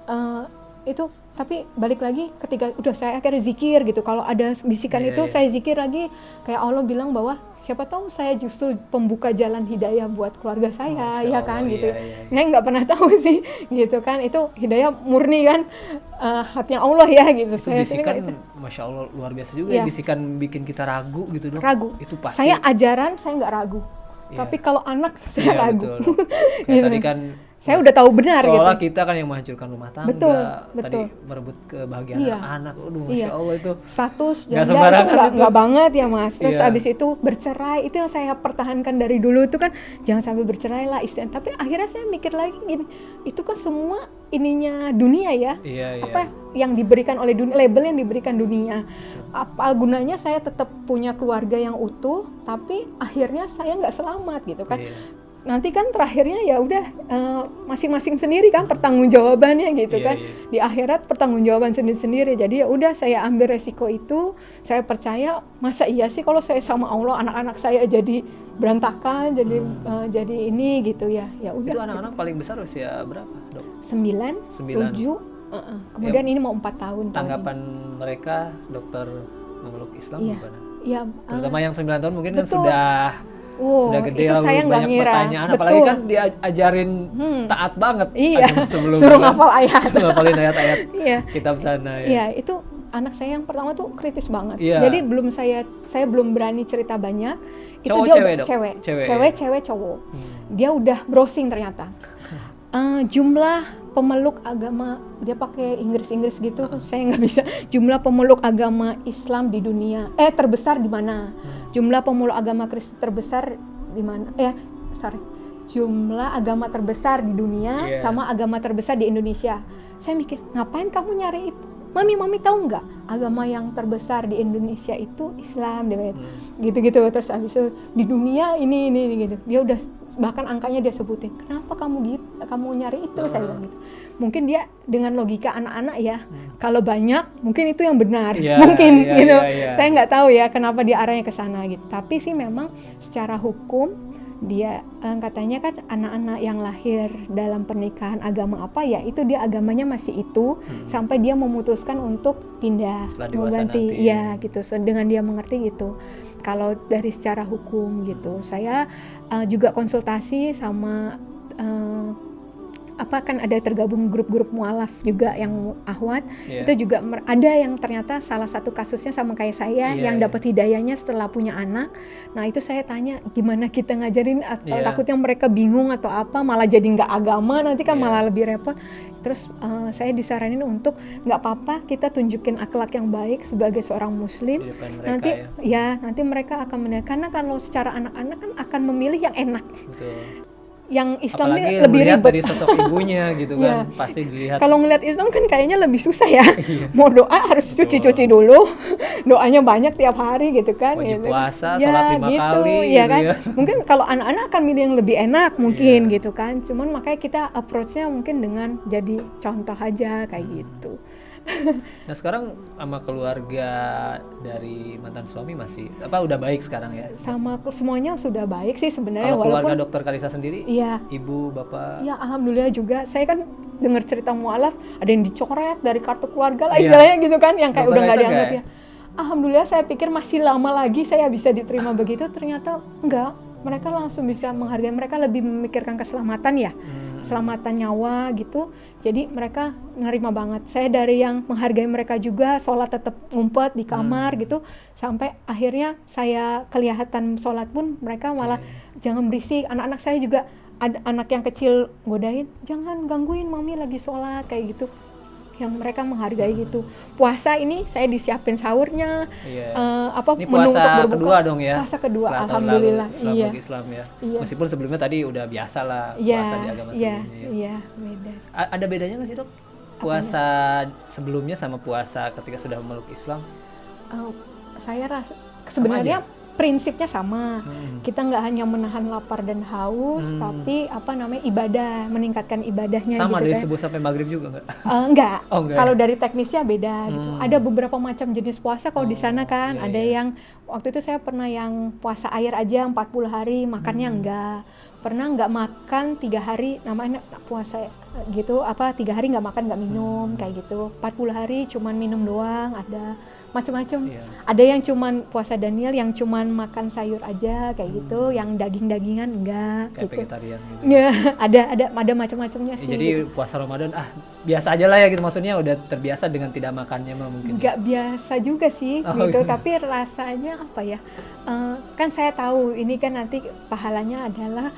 itu, tapi balik lagi ketika udah saya akhirnya zikir gitu, kalau ada bisikan itu saya zikir lagi, kayak Allah bilang bahwa siapa tahu saya justru pembuka jalan hidayah buat keluarga saya, ya kan gitu. Saya nggak pernah tahu sih gitu kan, itu hidayah murni kan, hatinya Allah ya gitu. Itu saya bisikan itu. Masya Allah luar biasa juga ya, bisikan bikin kita ragu gitu dong. Ragu. Itu pasti. Saya ajaran saya nggak ragu, tapi kalau anak saya ragu. Betul. Kayak tadi kan saya udah tahu benar gitu. Seolah kita kan yang menghancurkan rumah tangga, betul. tadi merebut kebahagiaan anak. Aduh, Masya Allah itu. Status nggak janda sembarangan itu nggak banget ya Mas. Terus abis itu bercerai, itu yang saya pertahankan dari dulu itu kan, jangan sampai bercerai lah istilahnya. Tapi akhirnya saya mikir lagi gini, itu kan semua ininya dunia ya. Apa yang diberikan oleh dunia, label yang diberikan dunia. Apa gunanya saya tetap punya keluarga yang utuh, tapi akhirnya saya nggak selamat gitu kan. Nanti kan terakhirnya ya udah masing-masing sendiri kan pertanggungjawabannya gitu kan. Di akhirat pertanggungjawaban sendiri-sendiri. Jadi ya udah saya ambil resiko itu. Saya percaya, masa iya sih kalau saya sama Allah anak-anak saya jadi berantakan, jadi ini gitu ya. Ya udah. Itu anak-anak paling besar usia berapa, Dok? 9, 7. Kemudian ini mau 4 tahun. Tanggapan mereka dokter memeluk Islam gimana? Ya, terutama yang 9 tahun mungkin kan sudah gede itu lah, saya nggak banyak ngira. pertanyaan, apalagi kan diajarin taat banget. Suruh ngafal ayat. Ngafalin ayat-ayat kitab sana. Iya, itu anak saya yang pertama tuh kritis banget. Jadi saya belum berani cerita banyak. Itu dia cewek cowok. Dia udah browsing ternyata. Jumlah pemeluk agama, dia pakai Inggris gitu, saya nggak bisa. Jumlah pemeluk agama Islam di dunia, terbesar di mana? Jumlah pemeluk agama Kristen terbesar di mana? Jumlah agama terbesar di dunia sama agama terbesar di Indonesia. Saya mikir, ngapain kamu nyari itu? Mami tahu nggak? Agama yang terbesar di Indonesia itu Islam, dia gitu-gitu. Terus habis itu di dunia ini gitu. Dia udah bahkan angkanya dia sebutin. Kenapa kamu nyari itu? Saya bilang gitu. Mungkin dia dengan logika anak-anak ya, kalau banyak mungkin itu yang benar, gitu. Saya nggak tahu ya kenapa dia arahnya ke sana gitu. Tapi sih memang secara hukum dia katanya kan anak-anak yang lahir dalam pernikahan agama apa ya, itu dia agamanya masih itu sampai dia memutuskan untuk pindah, mau ganti, ya gitu. Dengan dia mengerti gitu. Kalau dari secara hukum gitu, saya juga konsultasi sama kan ada tergabung grup-grup mualaf juga yang ahwat, itu juga ada yang ternyata salah satu kasusnya sama kayak saya yang dapat hidayahnya setelah punya anak. Nah itu saya tanya gimana kita ngajarin, atau takutnya mereka bingung atau apa, malah jadi nggak agama nanti kan malah lebih repot. Terus saya disaranin untuk nggak apa-apa kita tunjukin akhlak yang baik sebagai seorang muslim. Nanti nanti mereka akan menilai, karena kalau secara anak-anak kan akan memilih yang enak. Betul. Yang Islam apalagi ini lebih ribet dari sosok ibunya gitu kan, pasti dilihat. Kalau ngelihat Islam kan kayaknya lebih susah ya. Mau doa harus cuci dulu, doanya banyak tiap hari gitu kan. Wajib puasa, sholat 5 kali ya kan. Mungkin kalau anak-anak akan milih yang lebih enak mungkin gitu kan. Cuman makanya kita approach-nya mungkin dengan jadi contoh aja kayak gitu. Nah sekarang sama keluarga dari mantan suami masih udah baik sekarang ya? Sama semuanya sudah baik sih sebenarnya. Kalau keluarga dokter Kalisa sendiri, ibu, bapak? Ya alhamdulillah juga. Saya kan dengar cerita mualaf ada yang dicoret dari kartu keluarga lah istilahnya gitu kan, yang kayak udah nggak dianggap ya. Alhamdulillah saya pikir masih lama lagi saya bisa diterima begitu, ternyata enggak. Mereka langsung bisa menghargai, mereka lebih memikirkan keselamatan ya. keselamatan nyawa gitu. Jadi mereka nerima banget. Saya dari yang menghargai mereka juga, sholat tetap ngumpet di kamar gitu, sampai akhirnya saya kelihatan sholat pun mereka malah jangan berisik. Anak-anak saya juga, ada anak yang kecil godain, jangan gangguin mami lagi sholat kayak gitu. Yang mereka menghargai gitu. Puasa ini saya disiapin sahurnya, Ini menu untuk puasa berbuka. kedua dong ya? Puasa kedua, Setelah tahun alhamdulillah. lalu, setelah Iya. masuk Islam ya. Iya. Meskipun sebelumnya tadi udah biasa lah Iya, puasa di agama iya, sebelumnya. Ya. iya, beda. Ada bedanya nggak sih dok? Puasa sebelumnya sama puasa ketika sudah memeluk Islam? Saya rasa sebenarnya prinsipnya sama. Kita nggak hanya menahan lapar dan haus, tapi ibadah, meningkatkan ibadahnya. Sama gitu dari kan. subuh sampai maghrib juga nggak? Enggak. Oh, enggak. Kalau dari teknisnya beda gitu. Ada beberapa macam jenis puasa kalau di sana kan. Iya, Ada iya. yang waktu itu saya pernah yang puasa air aja 40 hari, makannya enggak. Pernah nggak makan 3 hari, namanya puasa gitu, 3 hari nggak makan nggak minum kayak gitu. 40 hari cuman minum doang, ada macam-macam. Iya. Ada yang cuman puasa Daniel yang cuman makan sayur aja kayak gitu, yang daging-dagingan enggak Kayak gitu. vegetarian gitu. Ya, ada macam-macamnya sih. Jadi gitu. puasa Ramadan biasa aja lah ya gitu, maksudnya udah terbiasa dengan tidak makannya mah mungkin. Nggak biasa juga sih gitu, tapi rasanya apa ya? Kan saya tahu ini kan nanti pahalanya adalah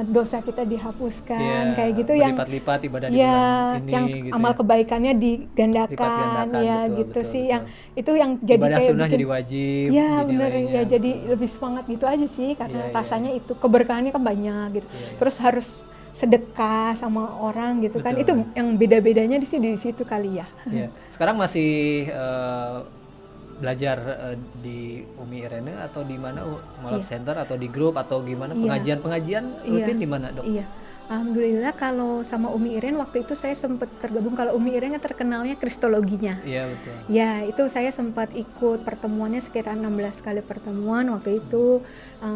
dosa kita dihapuskan kayak gitu, yang berlipat-lipat ibadah di ya bulan ini yang gitu amal ya. kebaikannya digandakan Digandakan, ya betul, gitu betul, sih, betul. yang itu yang jadi Ibadah kayak sunnah bikin, jadi wajib. ya jadi bener nilainya, ya, jadi betul. lebih semangat gitu aja sih, karena Iya, iya. rasanya itu keberkahannya kan banyak gitu. Iya, iya. Terus harus sedekah sama orang gitu kan, itu Betul. yang beda-bedanya di situ kali ya. Iya. Sekarang masih belajar di Umi Irene atau di mana, Malab Center atau di grup atau gimana, Iya. pengajian rutin di mana dok? Iya. Alhamdulillah kalau sama Umi Iren waktu itu saya sempat tergabung. Kalau Umi Iren kan terkenalnya kristologinya. Iya betul. Ya, itu saya sempat ikut pertemuannya sekitar 16 kali pertemuan waktu itu.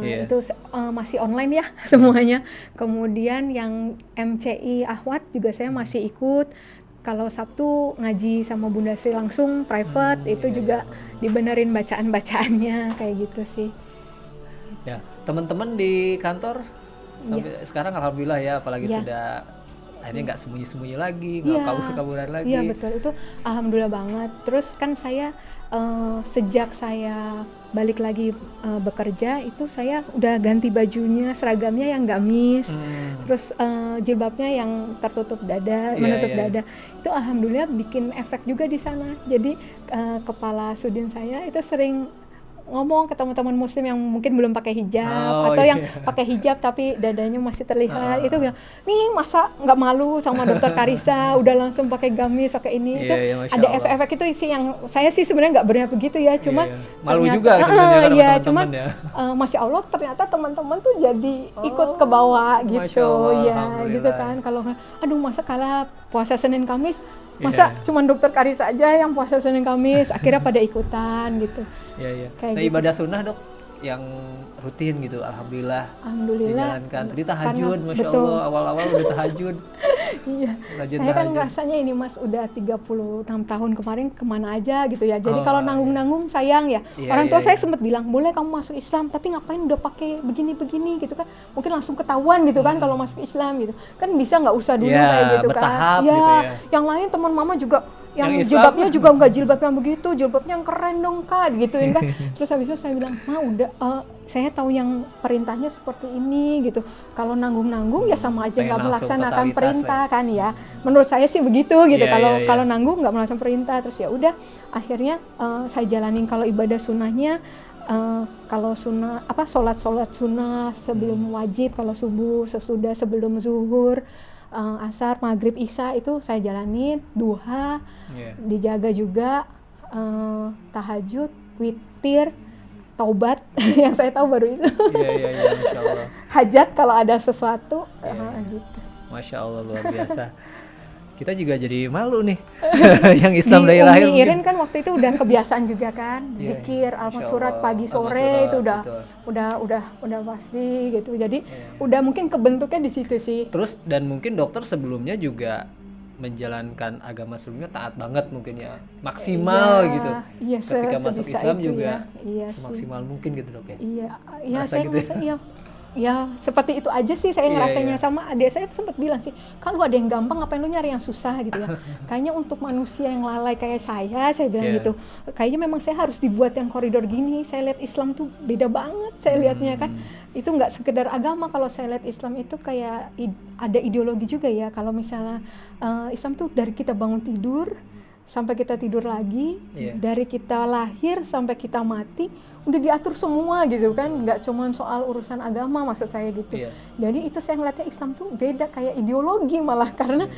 Iya. Itu masih online ya semuanya. Kemudian yang MCI Ahwat juga saya masih ikut. Kalau Sabtu ngaji sama Bunda Sri langsung private, itu iya, juga dibenerin bacaan-bacaannya kayak gitu sih. Ya, teman-teman di kantor sampai sekarang alhamdulillah ya, apalagi Iya. sudah akhirnya nggak sembunyi-sembunyi lagi, nggak Iya. kabur-kaburan lagi. Iya betul, itu alhamdulillah banget. Terus kan saya sejak saya balik lagi bekerja itu saya udah ganti bajunya, seragamnya yang gamis, terus jilbabnya yang tertutup dada, Iya, menutup iya. dada. Itu alhamdulillah bikin efek juga di sana. Jadi kepala sudin saya itu sering ngomong ke teman-teman muslim yang mungkin belum pakai hijab, atau yang pakai hijab tapi dadanya masih terlihat, itu bilang, nih masa nggak malu sama dokter Karissa, udah langsung pakai gamis, pakai ini. Itu Masya ada Allah. efek-efek itu sih yang saya sih sebenarnya nggak berniat begitu ya, cuma malu ternyata- juga sebenarnya kan sama iya, teman-teman cuman ya. Masya Allah ternyata teman-teman tuh jadi ikut ke bawah Masya gitu, Allah, ya alhamdulillah. gitu kan. Kalau aduh masa kalah puasa Senin Kamis, masa Iya. cuman dokter Karissa aja yang puasa Senin Kamis, akhirnya pada ikutan gitu. Iya, iya. Kayak Nah, gitu ibadah sunnah dok yang rutin gitu, alhamdulillah Alhamdulillah. dijalankan. Tadi tahajud, Karena- masya betul. Allah, awal-awal udah tahajud. Iya, Rajin saya kan tahajud. rasanya ini Mas udah 36 tahun kemarin kemana aja gitu ya. Jadi Oh, kalau nanggung-nanggung sayang ya. Iya, Orang tua iya, saya iya. sempat bilang, boleh kamu masuk Islam, tapi ngapain udah pakai begini-begini gitu kan. Mungkin langsung ketahuan gitu kan kalau masuk Islam gitu. Kan bisa nggak usah dulu Iya, kayak gitu kan. bertahap Ya, gitu ya. yang lain teman mama juga yang Yang Islam. jilbabnya juga nggak jilbab yang begitu, jilbabnya yang keren dong Kak, gituin kan. Terus habis itu saya bilang, "Ma, udah saya tahu yang perintahnya seperti ini gitu. Kalau nanggung-nanggung ya sama aja Pengen nggak langsung melaksanakan totalitas perintah kan ya." Menurut saya sih begitu gitu. Iya, Kalau iya, iya. kalau nanggung nggak melaksanakan perintah, terus ya udah akhirnya saya jalanin. Kalau ibadah sunnahnya kalau sunnah sholat sunnah sebelum wajib, kalau subuh, sesudah, sebelum zuhur, asar, maghrib, isya itu saya jalanin. Duha Iya. dijaga juga, tahajud, witir, taubat yang saya tahu baru itu. Iya, iya, iya, masya Allah. Hajat kalau ada sesuatu gitu. Masya Allah, luar biasa. Kita juga jadi malu nih yang Islam dari lahir. Umi mungkin. Irin kan waktu itu udah kebiasaan juga kan, Iya, zikir, Masya almat surat Allah, pagi almat sore surat, itu betul. udah pasti gitu. Jadi Iya. udah mungkin kebentuknya di situ sih. Terus dan mungkin dokter sebelumnya juga menjalankan agama sebelumnya taat banget mungkin ya, maksimal Iya, gitu. Iya, Ketika masuk sebisa Islam itu juga ya. Iya sih. semaksimal mungkin gitu dok ya. Iya, iya Merasa saya gitu ngerasa ya? iya. ya seperti itu aja sih saya ngerasanya. Sama adik saya sempat bilang sih, kalau ada yang gampang ngapain lu nyari yang susah gitu ya. Kayaknya untuk manusia yang lalai kayak saya bilang gitu, kayaknya memang saya harus dibuat yang koridor gini. Saya lihat Islam tuh beda banget saya lihatnya kan. Itu nggak sekedar agama, kalau saya lihat Islam itu kayak ada ideologi juga ya. Kalau misalnya Islam tuh dari kita bangun tidur sampai kita tidur lagi, dari kita lahir sampai kita mati, udah diatur semua gitu kan, nggak cuman soal urusan agama maksud saya gitu. Jadi itu saya ngeliatnya Islam tuh beda kayak ideologi malah, karena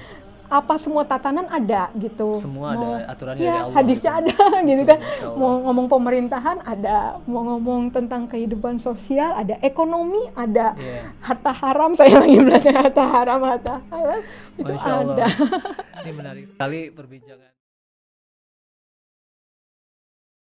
apa semua tatanan ada gitu. Semua ada aturannya ya, dari Allah. hadisnya ada gitu kan. Mau ngomong pemerintahan ada, mau ngomong tentang kehidupan sosial ada, ekonomi ada, harta haram saya lagi belajar harta haram itu Masya Allah. ada. Ini menarik sekali perbincangan.